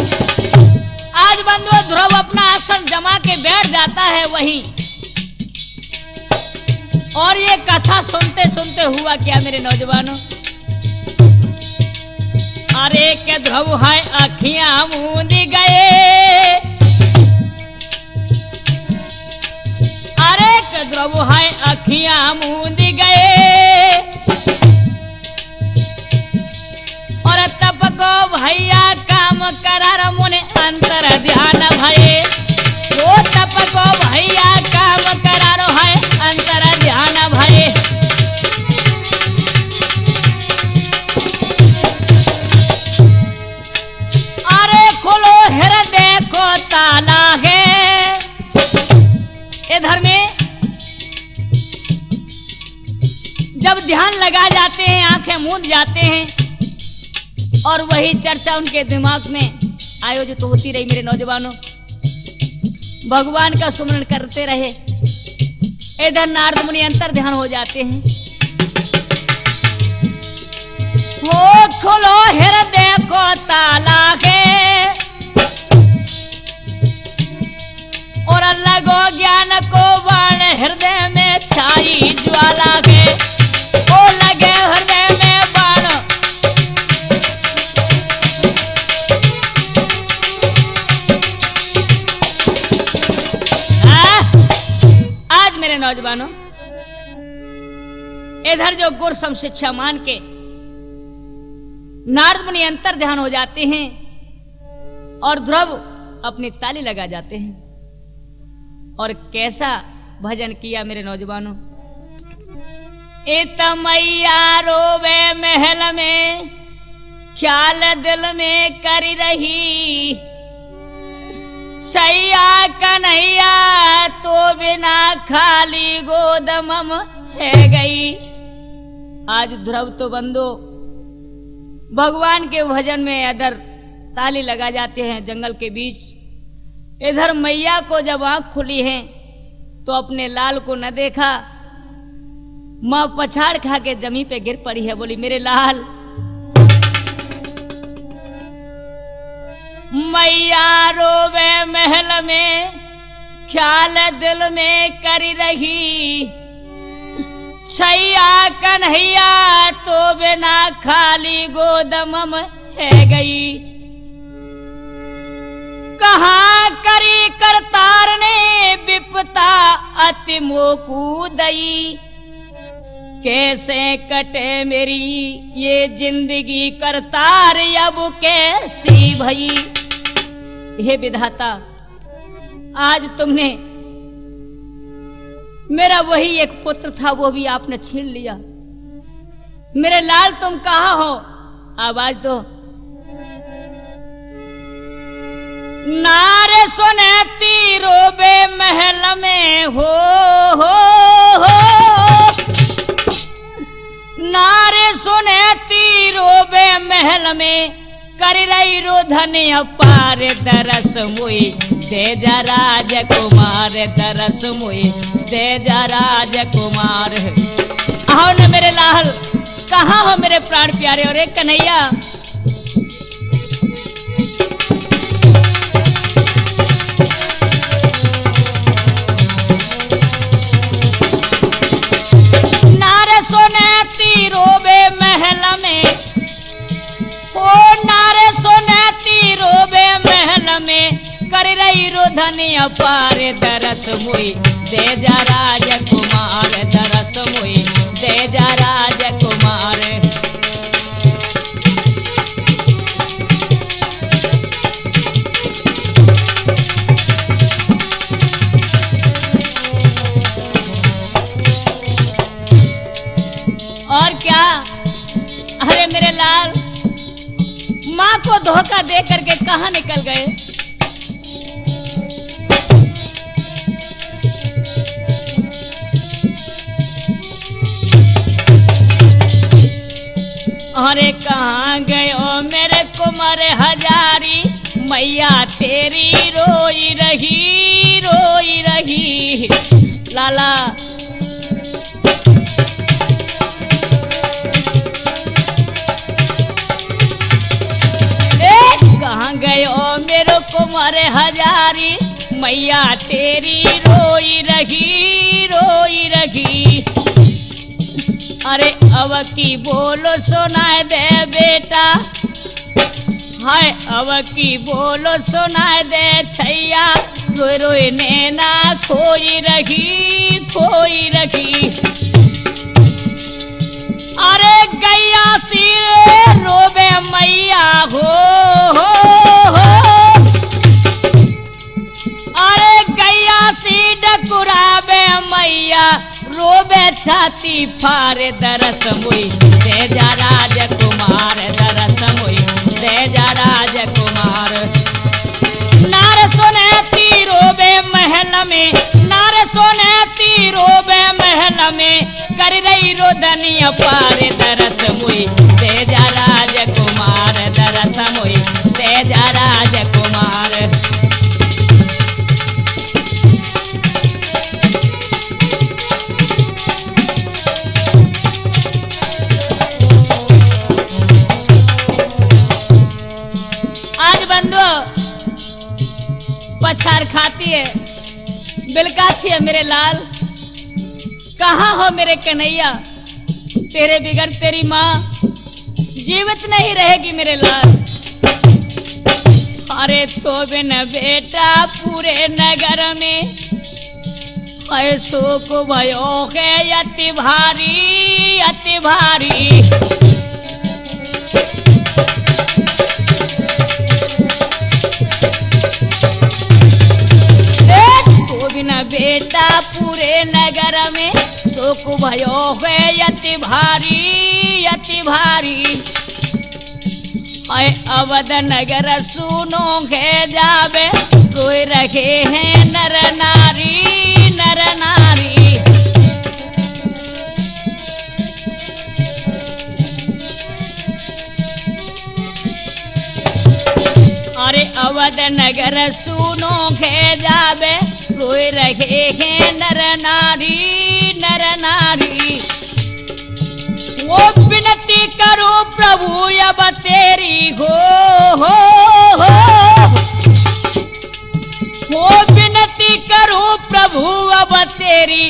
आज बंधु ध्रुव अपना आसन जमा के बैठ जाता है वहीं और ये कथा सुनते सुनते हुआ क्या मेरे नौजवानों, अरे के ध्रुव है अखियां मूंद गए, अरे के ध्रुव है अखियां मूंद गए, और तब को भैया काम करार मुने अंतर ध्यान भये, वो तब को भैया काम करारो है अंतर ध्यान भये। खोलो हृदय को ताला है, इधर में जब ध्यान लगा जाते हैं, आंखें मूंद जाते हैं और वही चर्चा उनके दिमाग में आयोजित होती रही। मेरे नौजवानों, भगवान का सुमरण करते रहे, इधर नारद मुनि अंतर ध्यान हो जाते हैं। वो खोलो हृदय को ताला है और लगो ज्ञान को बाण हृदय में छाई ज्वाला के, ओ लगे हृदय में बाण। आज मेरे नौजवानों, इधर जो गुरु सम शिक्षा मान के नारद मुनि अंतर ध्यान हो जाते हैं और ध्रुव अपनी ताली लगा जाते हैं। और कैसा भजन किया मेरे नौजवानों, इत मैया रोवे महल में ख्याल दिल में करी रही, सैया कन्हैया तो बिना खाली गोद मम है गई। आज ध्रुव तो बंदो भगवान के भजन में इधर ताली लगा जाते हैं जंगल के बीच, इधर मैया को जब आंख खुली है तो अपने लाल को न देखा, मां पछाड़ खा के जमीन पे गिर पड़ी है, बोली मेरे लाल। मैया रोवे महल में ख्याल दिल में करी रही, सैया कन्हैया तो बिना खाली गोद मम है गई। कहाँ करी करतार ने विपता अति मोकू दई, कैसे कटे मेरी ये जिंदगी करतार अब कैसी भई। हे विधाता, आज तुमने मेरा वही एक पुत्र था वो भी आपने छीन लिया। मेरे लाल तुम कहाँ हो, आवाज दो। नारे सुने तीरो बे महल में हो, नारे सुने तीरो बे महल में कर रही रोधन अपार दरस मुई दे जा राजकुमार, दरस मुई दे जा राजकुमार। आओ न मेरे लाल, कहाँ हो मेरे प्राण प्यारे और एक कन्हैया। नारे सोने तीरो बे महल में, ओ नारे सोने तीरो बे महल में कर रही रोधन अपार दरस मुई दे जा राजकुमार, दरस मुई दे जा राजकुमार। और क्या, अरे मेरे लाल, माँ को धोखा दे करके कहाँ निकल गए। अरे कहाँ गयो मेरे कुमार हजारी, मैया तेरी रोई रही लाला। कहाँ गयो मेरो कुमार हजारी, मैया तेरी रोई रही अरे अब की बोलो सुनाए दे बेटा, हाय अब की बोलो सुनाए दे छैया, रोए रोए नैना खोई रही खोई रही। अरे गैया सी रोबे मैया हो, अरे गैया सी डकुराबे मैया, रोबे छाती फारे दरस मुई, दे जा राजकुमार दरस मुई, दे जा राजकुमार। नार सुने ती रोबे महल में, नार सुने ती रोबे महल में, कर रही रोदनिया पारे दरस मुई, दे जा राजकुमार दरस मुई, दे जा राजकुमार। आज बंदो पछाड़ खाती है, बिलकाती है मेरे लाल, कहाँ हो मेरे कन्हैया, तेरे बिगड़ तेरी माँ जीवित नहीं रहेगी मेरे लाल। अरे तो बिन बेटा पूरे नगर में, ऐसो को भयो है अति भारी अति भारी। तो बिना बेटा पूरे नगर में, शोक भयो है अति भारी अति भारी। अवध नगर सुनोगे जावे, रोए रखे हैं नर नारी नर नारी। अरे अवध नगर सुनोगे जावे, रोए रहे हैं नर नारी नर नारी। वो विनती करो प्रभु अब तेरी हो, वो विनती करो प्रभु अब तेरी,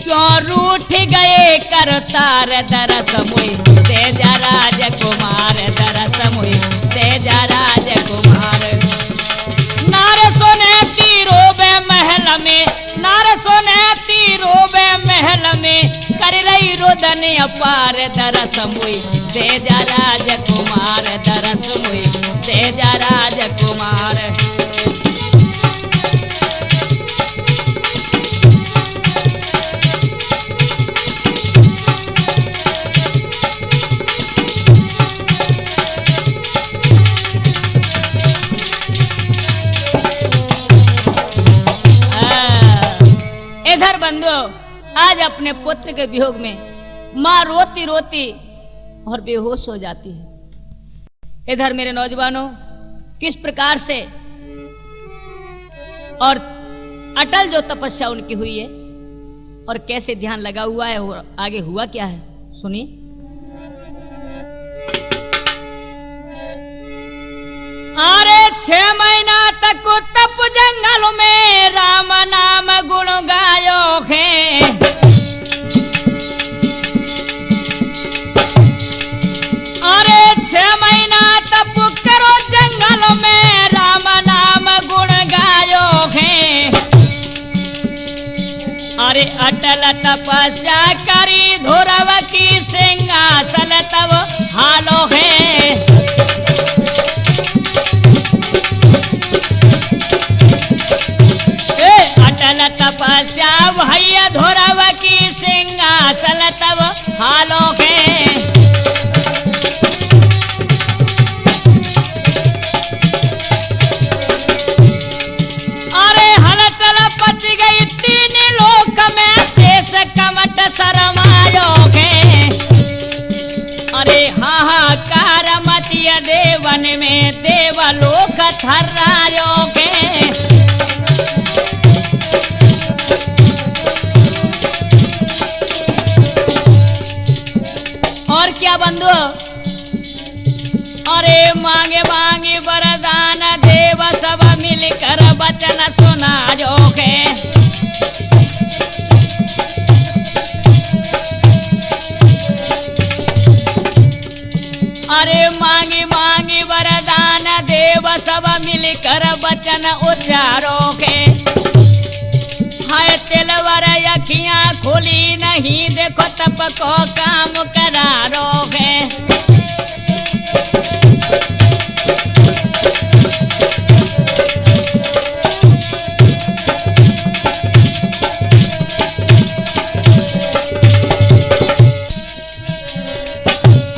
क्यों रूठ गए करतार दरस मुई, दे जा राजकुमार दरस मुई, दे जा राजकुमार। नार सोने तीरो बे महल में, नार सोने तीरो बे महल में, कर रही रोदन अपार दरस मुई, दे जा राजकुमार दरस मुई, दे जा राजकुमार। इधर बंधु आज अपने पुत्र के वियोग में माँ रोती रोती और बेहोश हो जाती है। इधर मेरे नौजवानों किस प्रकार से और अटल जो तपस्या उनकी हुई है और कैसे ध्यान लगा हुआ है और आगे हुआ क्या है सुनिए। अरे 6 महीना तक तप जंगल में राम नाम गुण गायो है। अरे 6 महीना तप करो जंगल में राम नाम गुण गायो है। अरे अटल तपस्या करी धुरव की सिंहासन तब हालो है। अटल तपस्या भैया धोरव की सिंहासन तब हालो है। अरे हलचल पच गई 3 लोक में शेष कमट शरमायो है। रूप को काम करारो है।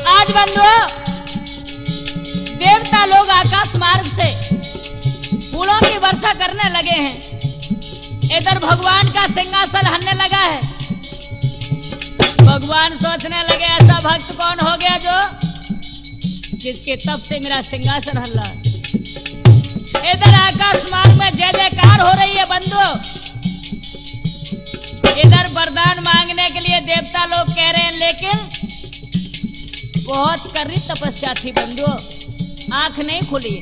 आज बंधुओं, देवता लोग आकाश मार्ग से फूलों की वर्षा करने लगे हैं। इधर भगवान का सिंहासन हलने लगा है। भगवान सोचने लगे ऐसा भक्त कौन हो गया जो जिसके तप से मेरा सिंहासन हल रहा है। इधर आकाश मार्ग में जय जयकार हो रही है बंधु। इधर वरदान मांगने के लिए देवता लोग कह रहे हैं, लेकिन बहुत कड़ी तपस्या थी बंधु, आंख नहीं खुली।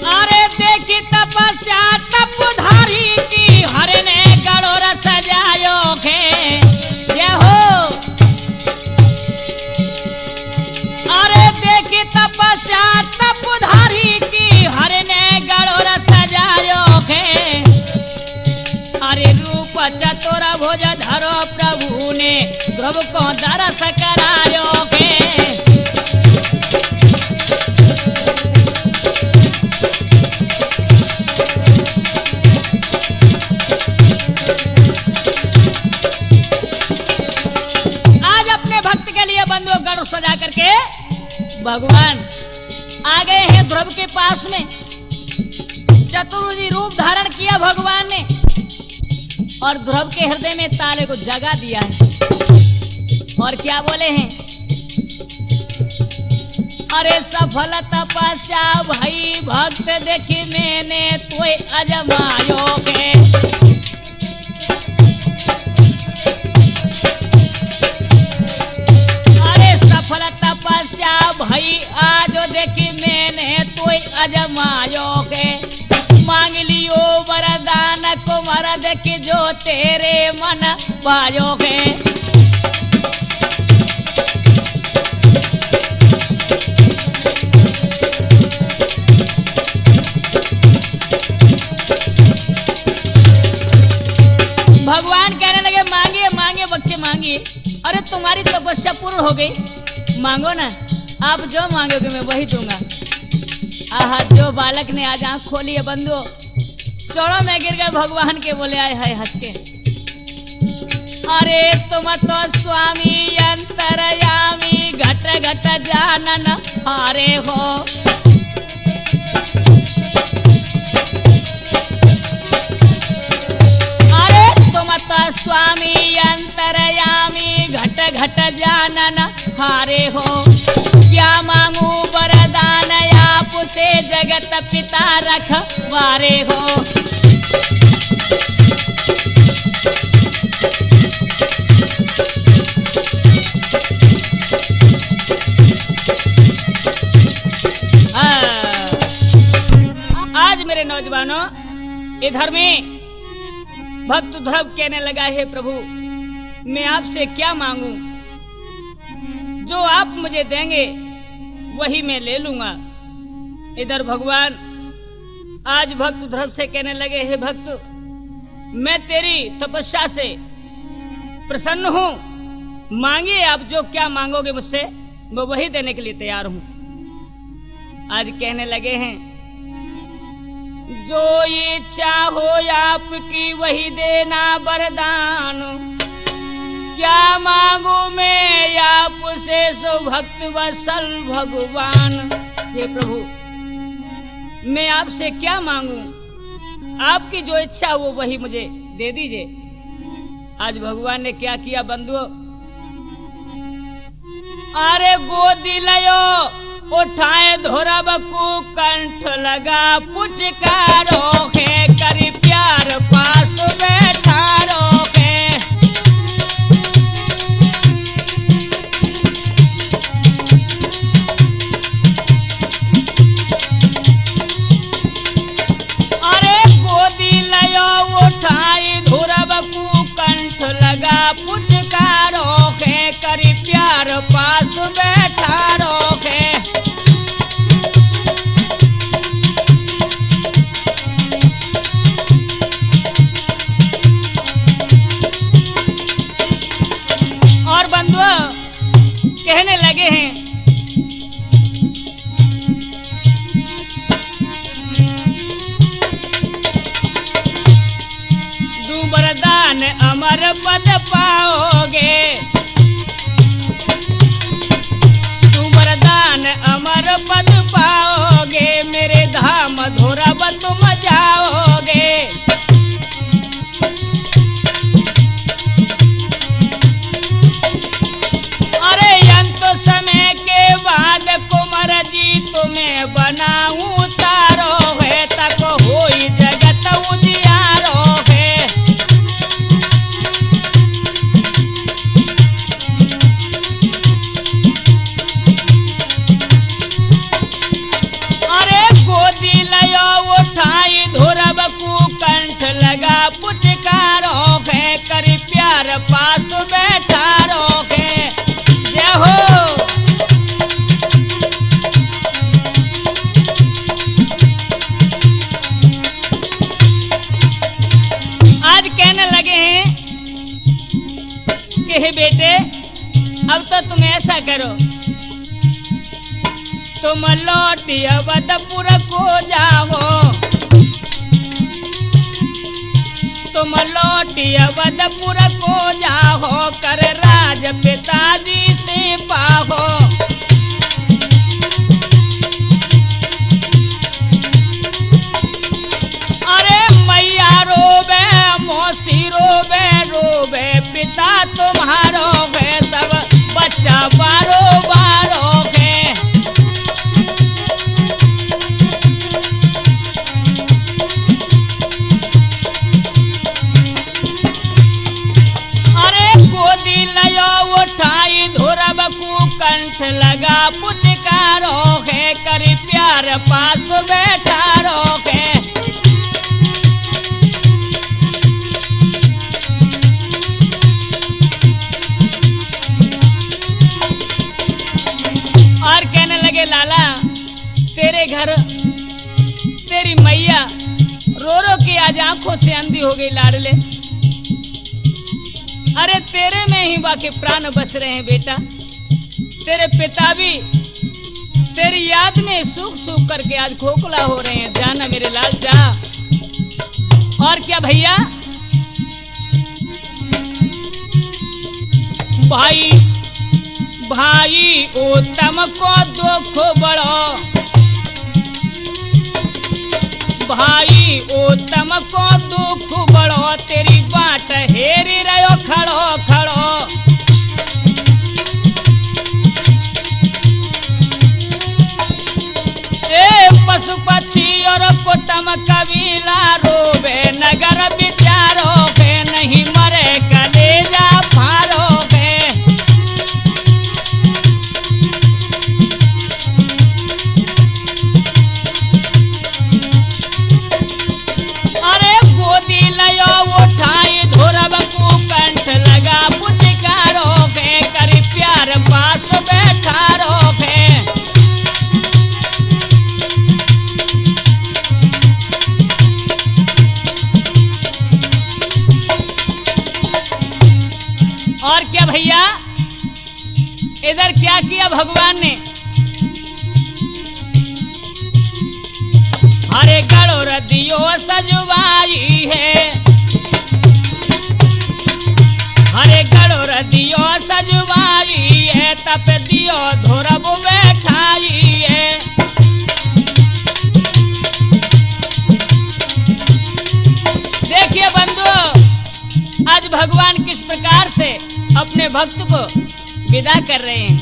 अरे देखी तपस्या तपधारी की, हरे ने गड़ोर सजायो के जय हो। अरे देखी तपस्या तपधारी की, हरे ने गड़ोर सजायो के। अरे रूप चतुर भुज धरो प्रभु ने, ध्रुव को दरस करायो के। सजा करके भगवान आ गए हैं ध्रुव के पास में। चतुर्भुजी रूप धारण किया भगवान ने और ध्रुव के हृदय में ताले को जगा दिया है। और क्या बोले हैं, अरे सफल तपस्या भई भक्त देखी मैंने तोय अजमायो के। तपस्या भई आज देखी मैंने तोय अजमायो के। मांग लियो वरदान कुमार देखी जो तेरे मन पायो के। भगवान कहने लगे मांगिए मांगिए बच्चे मांगिए। अरे तुम्हारी तपस्या पूर्ण हो गई, मांगो ना, आप जो मांगोगे मैं वही दूंगा। आहा, जो बालक ने आज आंख खोली है बंधु, चौड़ों में गिर गए भगवान के, बोले आए हाय हंस के। अरे तुम तो स्वामी अंतरयामी घट घट जानन हारे हो। अरे तुम तो स्वामी अंतरयामी घट घट जानन हारे हो। क्या मांगू वरदान आप से जगत पिता रखवारे हो। आज मेरे नौजवानों, इधर में भक्त ध्रुव कहने लगा, है प्रभु मैं आपसे क्या मांगू, जो आप मुझे देंगे वही मैं ले लूंगा। इधर भगवान आज भक्त ध्रुव से कहने लगे, हे भक्त मैं तेरी तपस्या से प्रसन्न हूं, मांगिए आप जो क्या मांगोगे मुझसे मैं वही देने के लिए तैयार हूं। आज कहने लगे हैं, जो इच्छा हो आपकी वही देना वरदान। क्या मांगू मैं आपसे सो भक्त वत्सल भगवान। हे प्रभु मैं आपसे क्या मांगू, आपकी जो इच्छा हो वही मुझे दे दीजिए। आज भगवान ने क्या किया बंधुओं, अरे गोदी लयो उठाए धोरब को कंठ लगा पुचकारो के। करी प्यार पास बैठारो के। अरे गोदी लयो उठाए धोरब को कंठ लगा पुचकारो के। करी प्यार पास बैठारो के। दान अमर पद पाओगे, तुम वरदान अमर पद पाओगे, मेरे धाम धोरब तुम जाओगे। अरे अंत समय के बाद कुंवर जी तुम्हें बनाऊं तारो है, तक होई जगत उजियारो है। अरे गोदी लयो उठाई धुरब को कंठ लगा पुचकारो है, करी प्यार पास बैठारो है। जय हो। आज कहने लगे हैं कि हे बेटे अब तो तुम ऐसा करो, तुम लौटी अवधपुर को जाओ, तुम लौटी अवधपुर को जाओ, कर राज पिताजी से पाहो। अरे मैया रोबे मौसी रोबे, रोबे पिता तुम्हारो है, सब बच्चा बारो बारो है। अरे गोदी लयो उठाई धुरब को कंठ लगा पुचकारो है, करी प्यार पास बैठारो है। और कहने लगे लाला तेरे घर तेरी मैया रो रो के आज आंखों से अंधी हो गई लाडले। अरे तेरे में ही बाकी प्राण बस रहे हैं बेटा, तेरे पिता भी तेरी याद में सूख सूख करके आज खोखला हो रहे हैं। जाना मेरे लाल जा। और क्या भैया भाई भाई उत्तम को दुख बड़ो, भाई उत्तम को दुख बड़ो, तेरी बाट हेरी रहो खड़ो खड़ो। ए पशु पक्षी और कुटुंब कबीला रोवे, नगर विचारो है, नहीं मरे कलेजा फारो है। अरे गोदी लयो उठाई धुरब को कंठ लगा पुचकारो है, करी प्यार पास बैठारो है। और क्या भैया इधर क्या किया भगवान ने? हरे गड़ो रदियो सजवाई है, हरे गड़ो रदियो सजवाई है, तप दियो धुरब बैठाई है। देखिए बंधु आज भगवान किस प्रकार से अपने भक्त को विदा कर रहे हैं।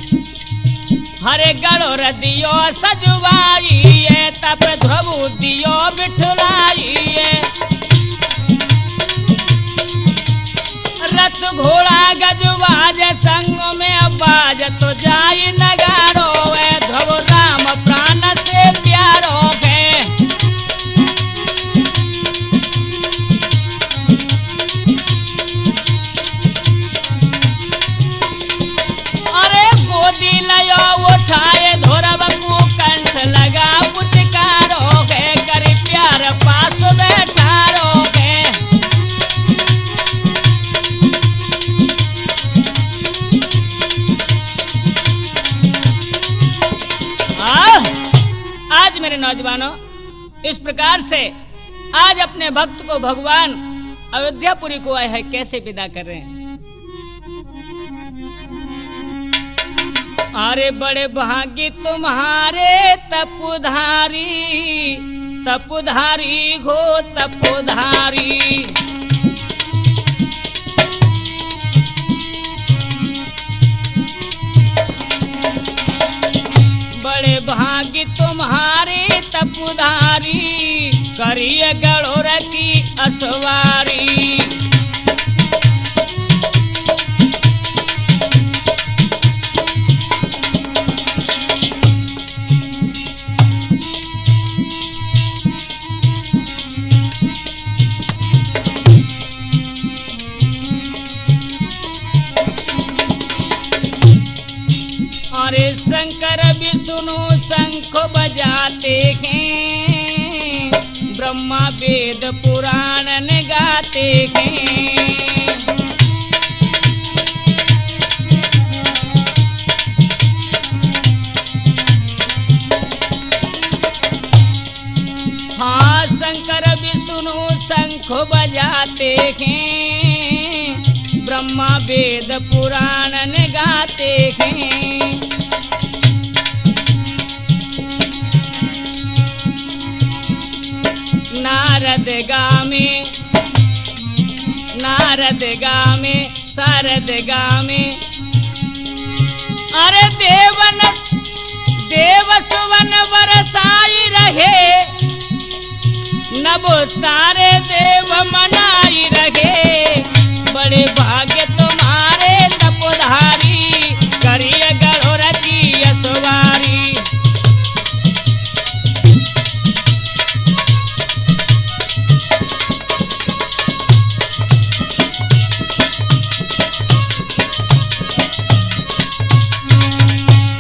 हरे गड़ो रदियो सजवाई है, तप ध्रुव दियो बिठलाई है। रथ घोड़ा गजवाज संग में बाज तो जाई नगारो है, ध्रुव राम प्राण से प्यारो है। अरे गोदी लयो उठाए धुरब को कंठ लगा पुचकारो है, करी प्यार पास बैठारो है। आज मेरे नौजवानों इस प्रकार से आज अपने भक्त को भगवान अयोध्यापुरी को आए हैं कैसे विदा कर रहे हैं। अरे बड़े भाग्य तुम्हारे तपधारी, तपधारी घो तपधारी। बड़े भाग्य तुम्हारे तपधारी, करिए गढ़ोर की असवारी। अरे शंकर विष्णु शंख बजाते हैं, ब्रह्मा वेद पुराण गाते हैं। हाँ शंकर विष्णु शंख बजाते हैं, ब्रह्मा वेद पुराण गाते हैं। नारद गामे, नारद गामे, शारद गामे। अरे देवन देव सुवन बरसाई रहे, नभ तारे देव मनाई रहे। बड़े भाग्य तुम्हारे तपधारी, करिए गढ़ोर की असवारी।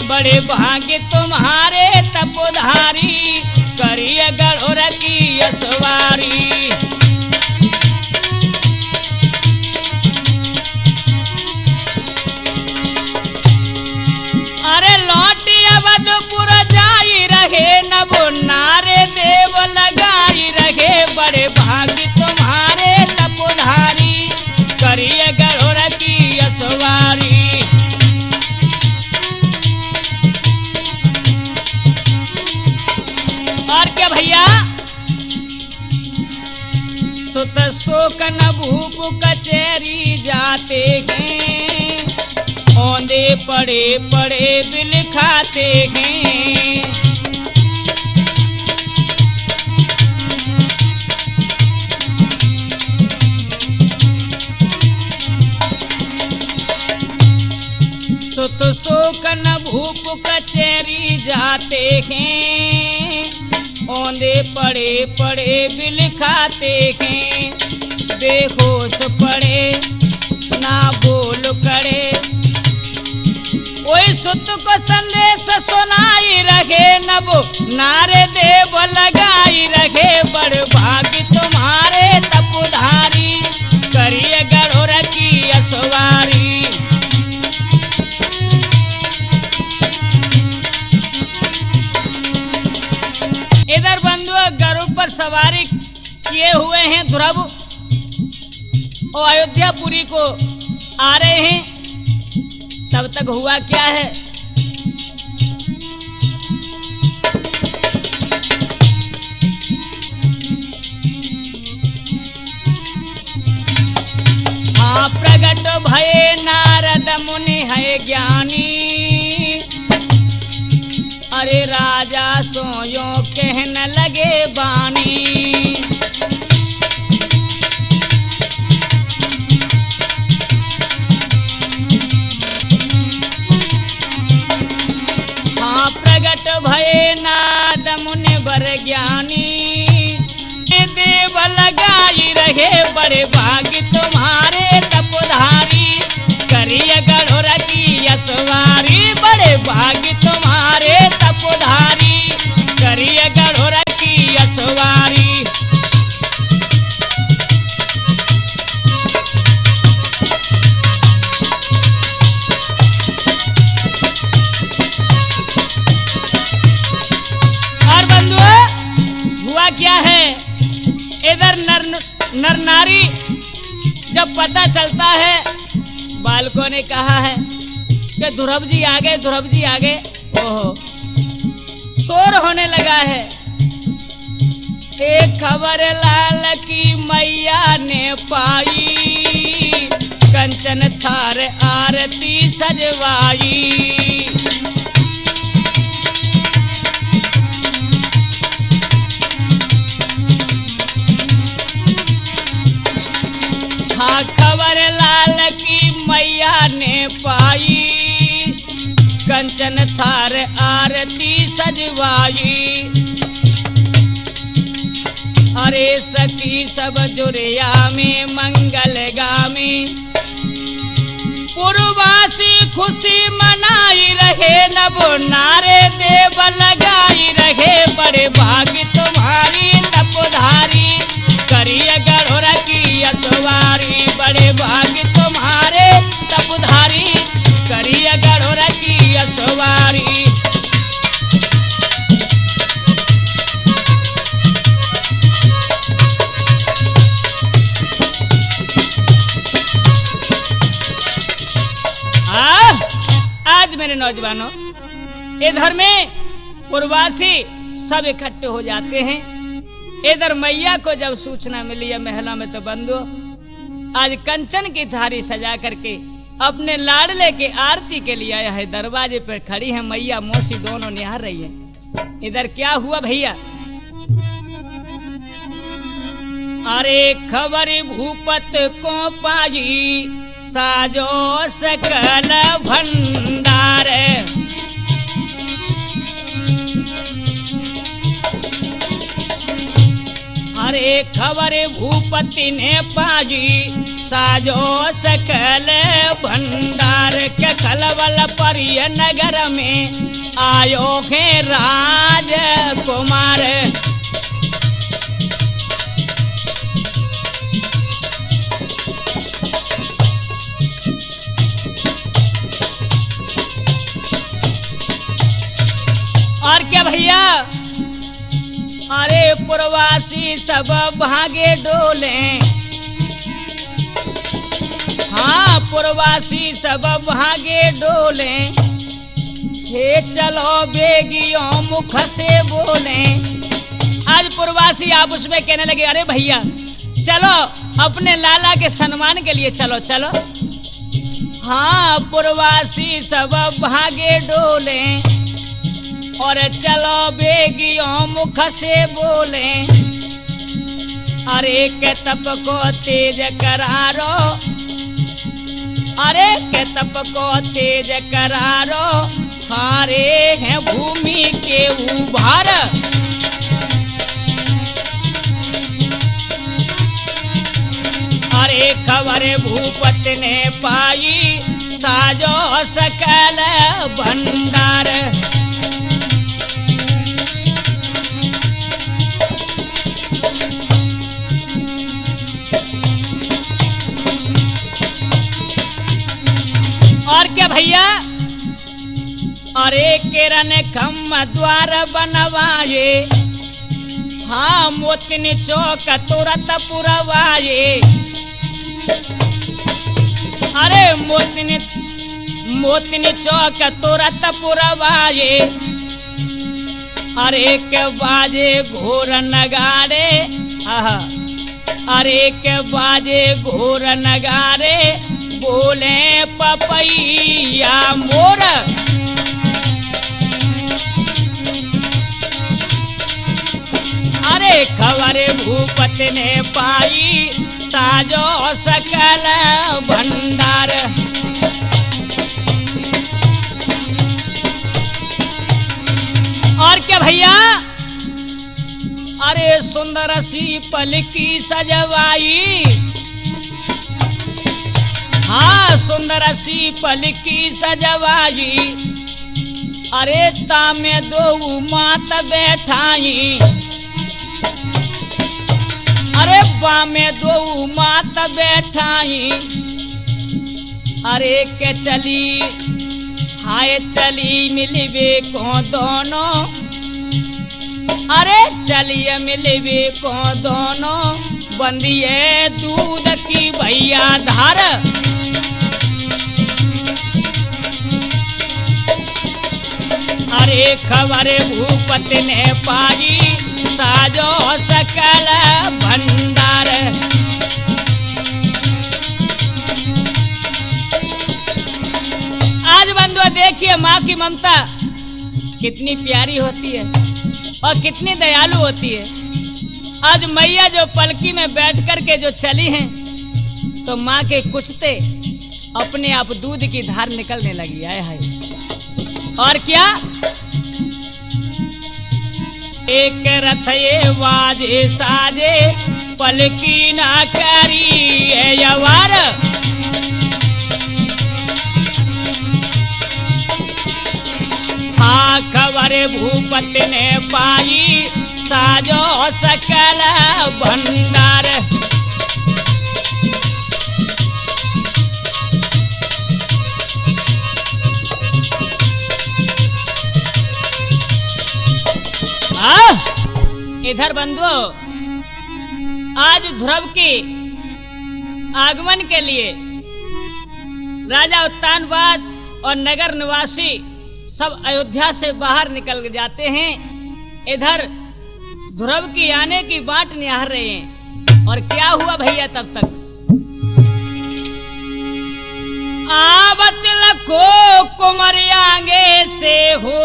बड़े भाग्य तुम्हारे तपधारी, करिए गढ़ोर की असवारी। अरे लौटी अवधपुर जाई रहे, नभ नारे देव लगाई रहे। बड़े भाग्य तुम्हारे तपधारी, करिए गढ़ोर की असवारी। और क्या भैया, सुत शोक न भूप कचहरी जाते हैं, औंधे पड़े पड़े बिल खाते हैं। सुत शोक न भूप कचहरी जाते हैं, औंधे पड़े पड़े बिल खाते हैं। बेहोश पड़े ना बोल करे, कोई सुत को संदेश सुनाई रहे। नभ नारे देव लगाई रहे। बड़ भाग्य तुम्हारे तपधारी, करिए गढ़ोर की असवारी। इधर बंधु गरुड़ पर सवारी किए हुए हैं ध्रुव और अयोध्यापुरी को आ रहे हैं। तब तक हुआ क्या है, हाँ प्रगट भये नारद मुनि है ज्ञानी। अरे राजा सोयो कहने लगे बानी। हाँ प्रगट भये नाद मुनि वर ज्ञानी, देव लगाई रहे। बड़े भाग्य तुम्हारे तपधारी, करिए गढ़ोर की असवारी। बड़े भाग्य तुम्हारे तपधारी, करिए गढ़ोर की असवारी। और बंधुओं हुआ क्या है, इधर नर नारी जब पता चलता है, बालकों ने कहा है कि ध्रुव जी आ गए, ध्रुव जी आ गए। ओहो, शोर होने लगा है। एक खबर लाल की मैया ने पाई, कंचन थार आरती सजवाई। हाँ, खबर लाल की मैया ने पाई, कंचन थार आरती सजवाई। अरे सखी सब जुरिया में मंगल गामी, पूर्वासी खुशी मनाई रहे, नव नारे देव लगाई रहे। बड़े भाग्य तुम्हारी तपधारी, करिय गढ़ोर की असवारी। बड़े भाग्य तुम्हारे तपधारी, करिय गढ़ोर की असवारी। आज मेरे नौजवानों, इधर में पूर्वासी सब इकट्ठे हो जाते हैं। इधर मैया को जब सूचना मिली है महला में, तो बंधु आज कंचन की थारी सजा करके अपने लाडले के आरती के लिए आया है। दरवाजे पर खड़ी है मैया, मौसी दोनों निहार रही है। इधर क्या हुआ भैया? अरे खबर भूपत को पाई, साजो सकल भंडार। अरे खबर भूपति ने पाजी, साजो सकल भंडार। के खलबल परिय नगर में आयो है राजकुमार। और क्या भैया? अरे प्रवासी सब भागे डोले, हाँ प्रवासी सब भागे डोले। हे चलो बेगियों मुख से बोले। आज प्रवासी आपस में कहने लगे, अरे भैया चलो अपने लाला के सम्मान के लिए चलो चलो। हाँ प्रवासी सब भागे डोले, और चलो बेगियों मुख से बोले। अरे के तप को तेज करारो, अरे के तप को तेज करारो। हारे हैं भूमि के उभार। अरे खबर भूपत ने पाई, साजो सकल भंडार। और क्या भैया? अरे किरण खम द्वार बनवाए, हाँ मोतिन चौक तुरंत पुरवाए। अरे मोतिन चौक तुरंत पुरवाए। अरे के बाजे घोर नगारे, अरे के बाजे घोर नगारे। बोले पपैया मोर। अरे खबर भूपत ने पाई, साजो सकल भंडार। और क्या भैया? अरे सुंदर सी पलकी सजवाई, हाँ सुंदर सी पलकी सजवाई। अरे तामे दो मात बैठाई, अरे बामे दो मात बैठाई। अरे के चली, हाय चली मिलवे को दोनों। अरे चलिए मिलवे को दोनों बंदिए दूध की भैया धार। अरे खबर भूपत ने पाई साजो सकल भंडार। आज बंधुआ देखिए माँ की ममता कितनी प्यारी होती है और कितनी दयालु होती है। आज मैया जो पलकी में बैठ कर के जो चली हैं तो माँ के कुछते अपने आप दूध की धार निकलने लगी। आए हाय और क्या एक रथ ये बाजे साजे पलकी ना करी है यवार। हाँ खबर भूपत ने पाई साजो सकल भंडार। इधर बंधुओं आज ध्रुव के आगमन के लिए राजा उत्तानपाद और नगर निवासी सब अयोध्या से बाहर निकल जाते हैं। इधर ध्रुव की आने की बाट निहार रहे हैं। और क्या हुआ भैया तब तक आवत लखो कुमरियांगे से हो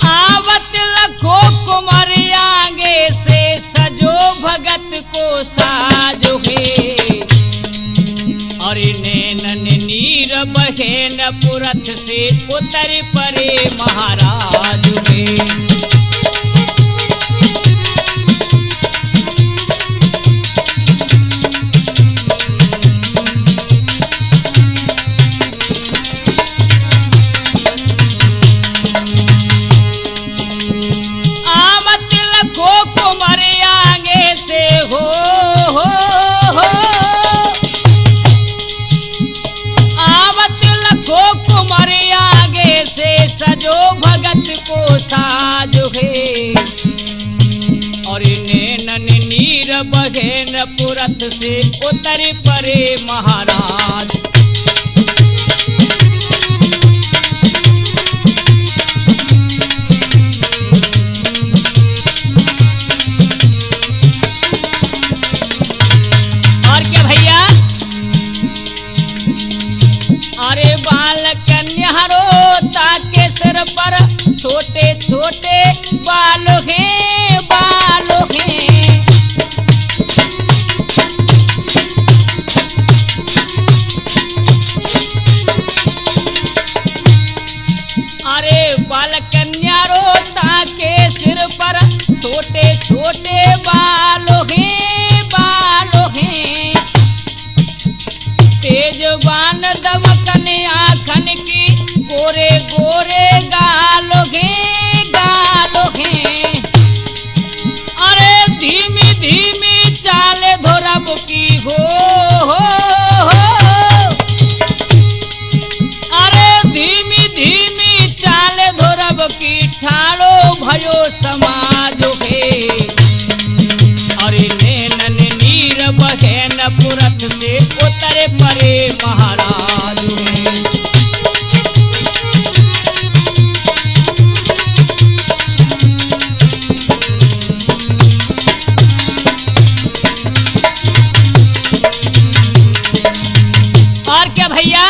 आवत लखो कुमरियांगे से सजो भगत को साजो है। और नैनन नीर बहे न पुरथ से उतर परे महाराज है। बघेन पुरथ से उतर परे महाराज। और क्या भैया अरे बाल कन्या रो ताके सिर पर छोटे छोटे बाल हैं बाल हैं। बालकन्या रोता के सिर पर छोटे छोटे बालों हैं तेज बान दमकन आँखन की गोरे गोरे गालों हैं। अरे धीमी धीमी चाले धोरब की हो अरे धीमी धीमी चाले धोरब की ठाड़ो भयो समाज है। अरे नैनन नीर बहे न पुरथ से उतर परे महाराज है। और क्या भैया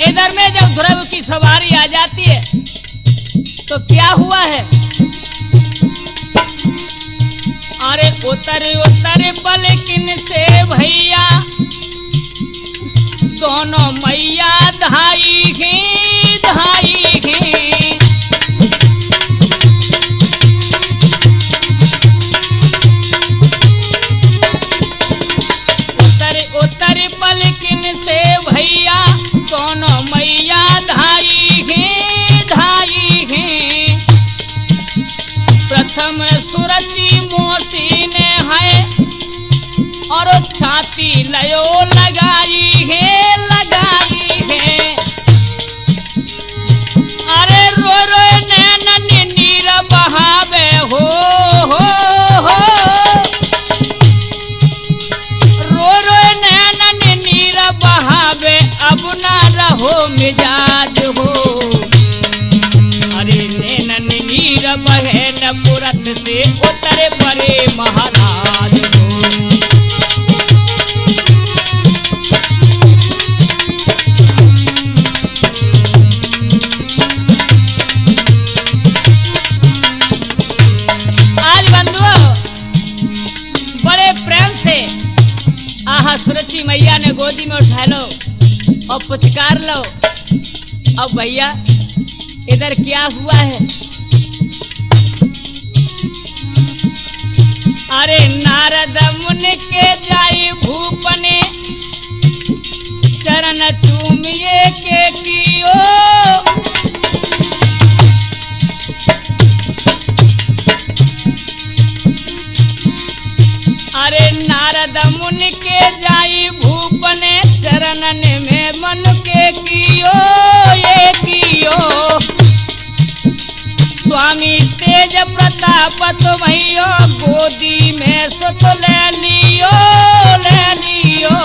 इधर में जब ध्रुव की सवारी आ जाती है तो क्या हुआ है। अरे उतर उतर पलकिन से भैया दोनों मैया धाई हैं धाई हैं। उतर उतर पलकिन से भैया दोनों मैया धाई हैं धाई हैं। प्रथम सुरती मोती ने है और छाती लयो लगाई है लगाई है। से उतरे परे महाराज हो। आज बंधुओं बड़े प्रेम से आहा सुरक्षी मैया ने गोदी में उठा लो और पुचकार लो। अब भैया इधर क्या हुआ है? अरे नारद मुनि के जाई भूपने चरण चूमिए के कियो। अरे नारद मुनि के जाई भूपने चरणन में मन के कियो ये कियो। स्वामी तेज प्रताप तुम्हियो गोदी में सुत ले लियो ले लियो।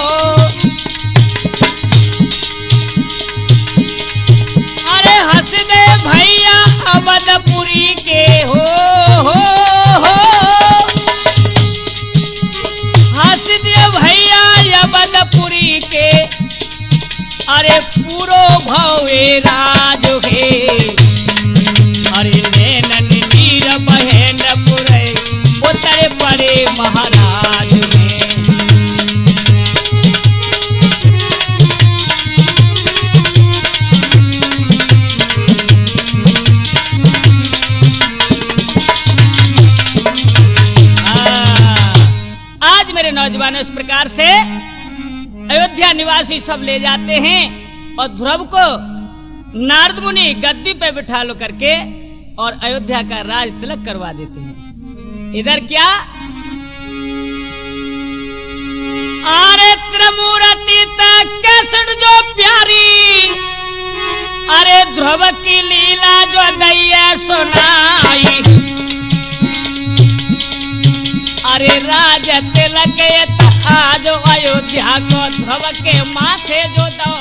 अरे हंस दे भैया अवधपुरी के हो हंस दे भैया अवधपुरी के। अरे पूरो भवे राज हे अरे नैनन नीर बहन पुरे उतरे परे महाराज में। आज मेरे नौजवानों इस प्रकार से अयोध्या निवासी सब ले जाते हैं और ध्रुव को नारद मुनि गद्दी पे बिठा लो करके और अयोध्या का राज तिलक करवा देते हैं। इधर क्या? अरे त्रिमूर्ति तक जो प्यारी अरे ध्रुव की लीला जो दैया सुनाई। अरे राज तिलक आज अयोध्या को ध्रुव के माथे जो दो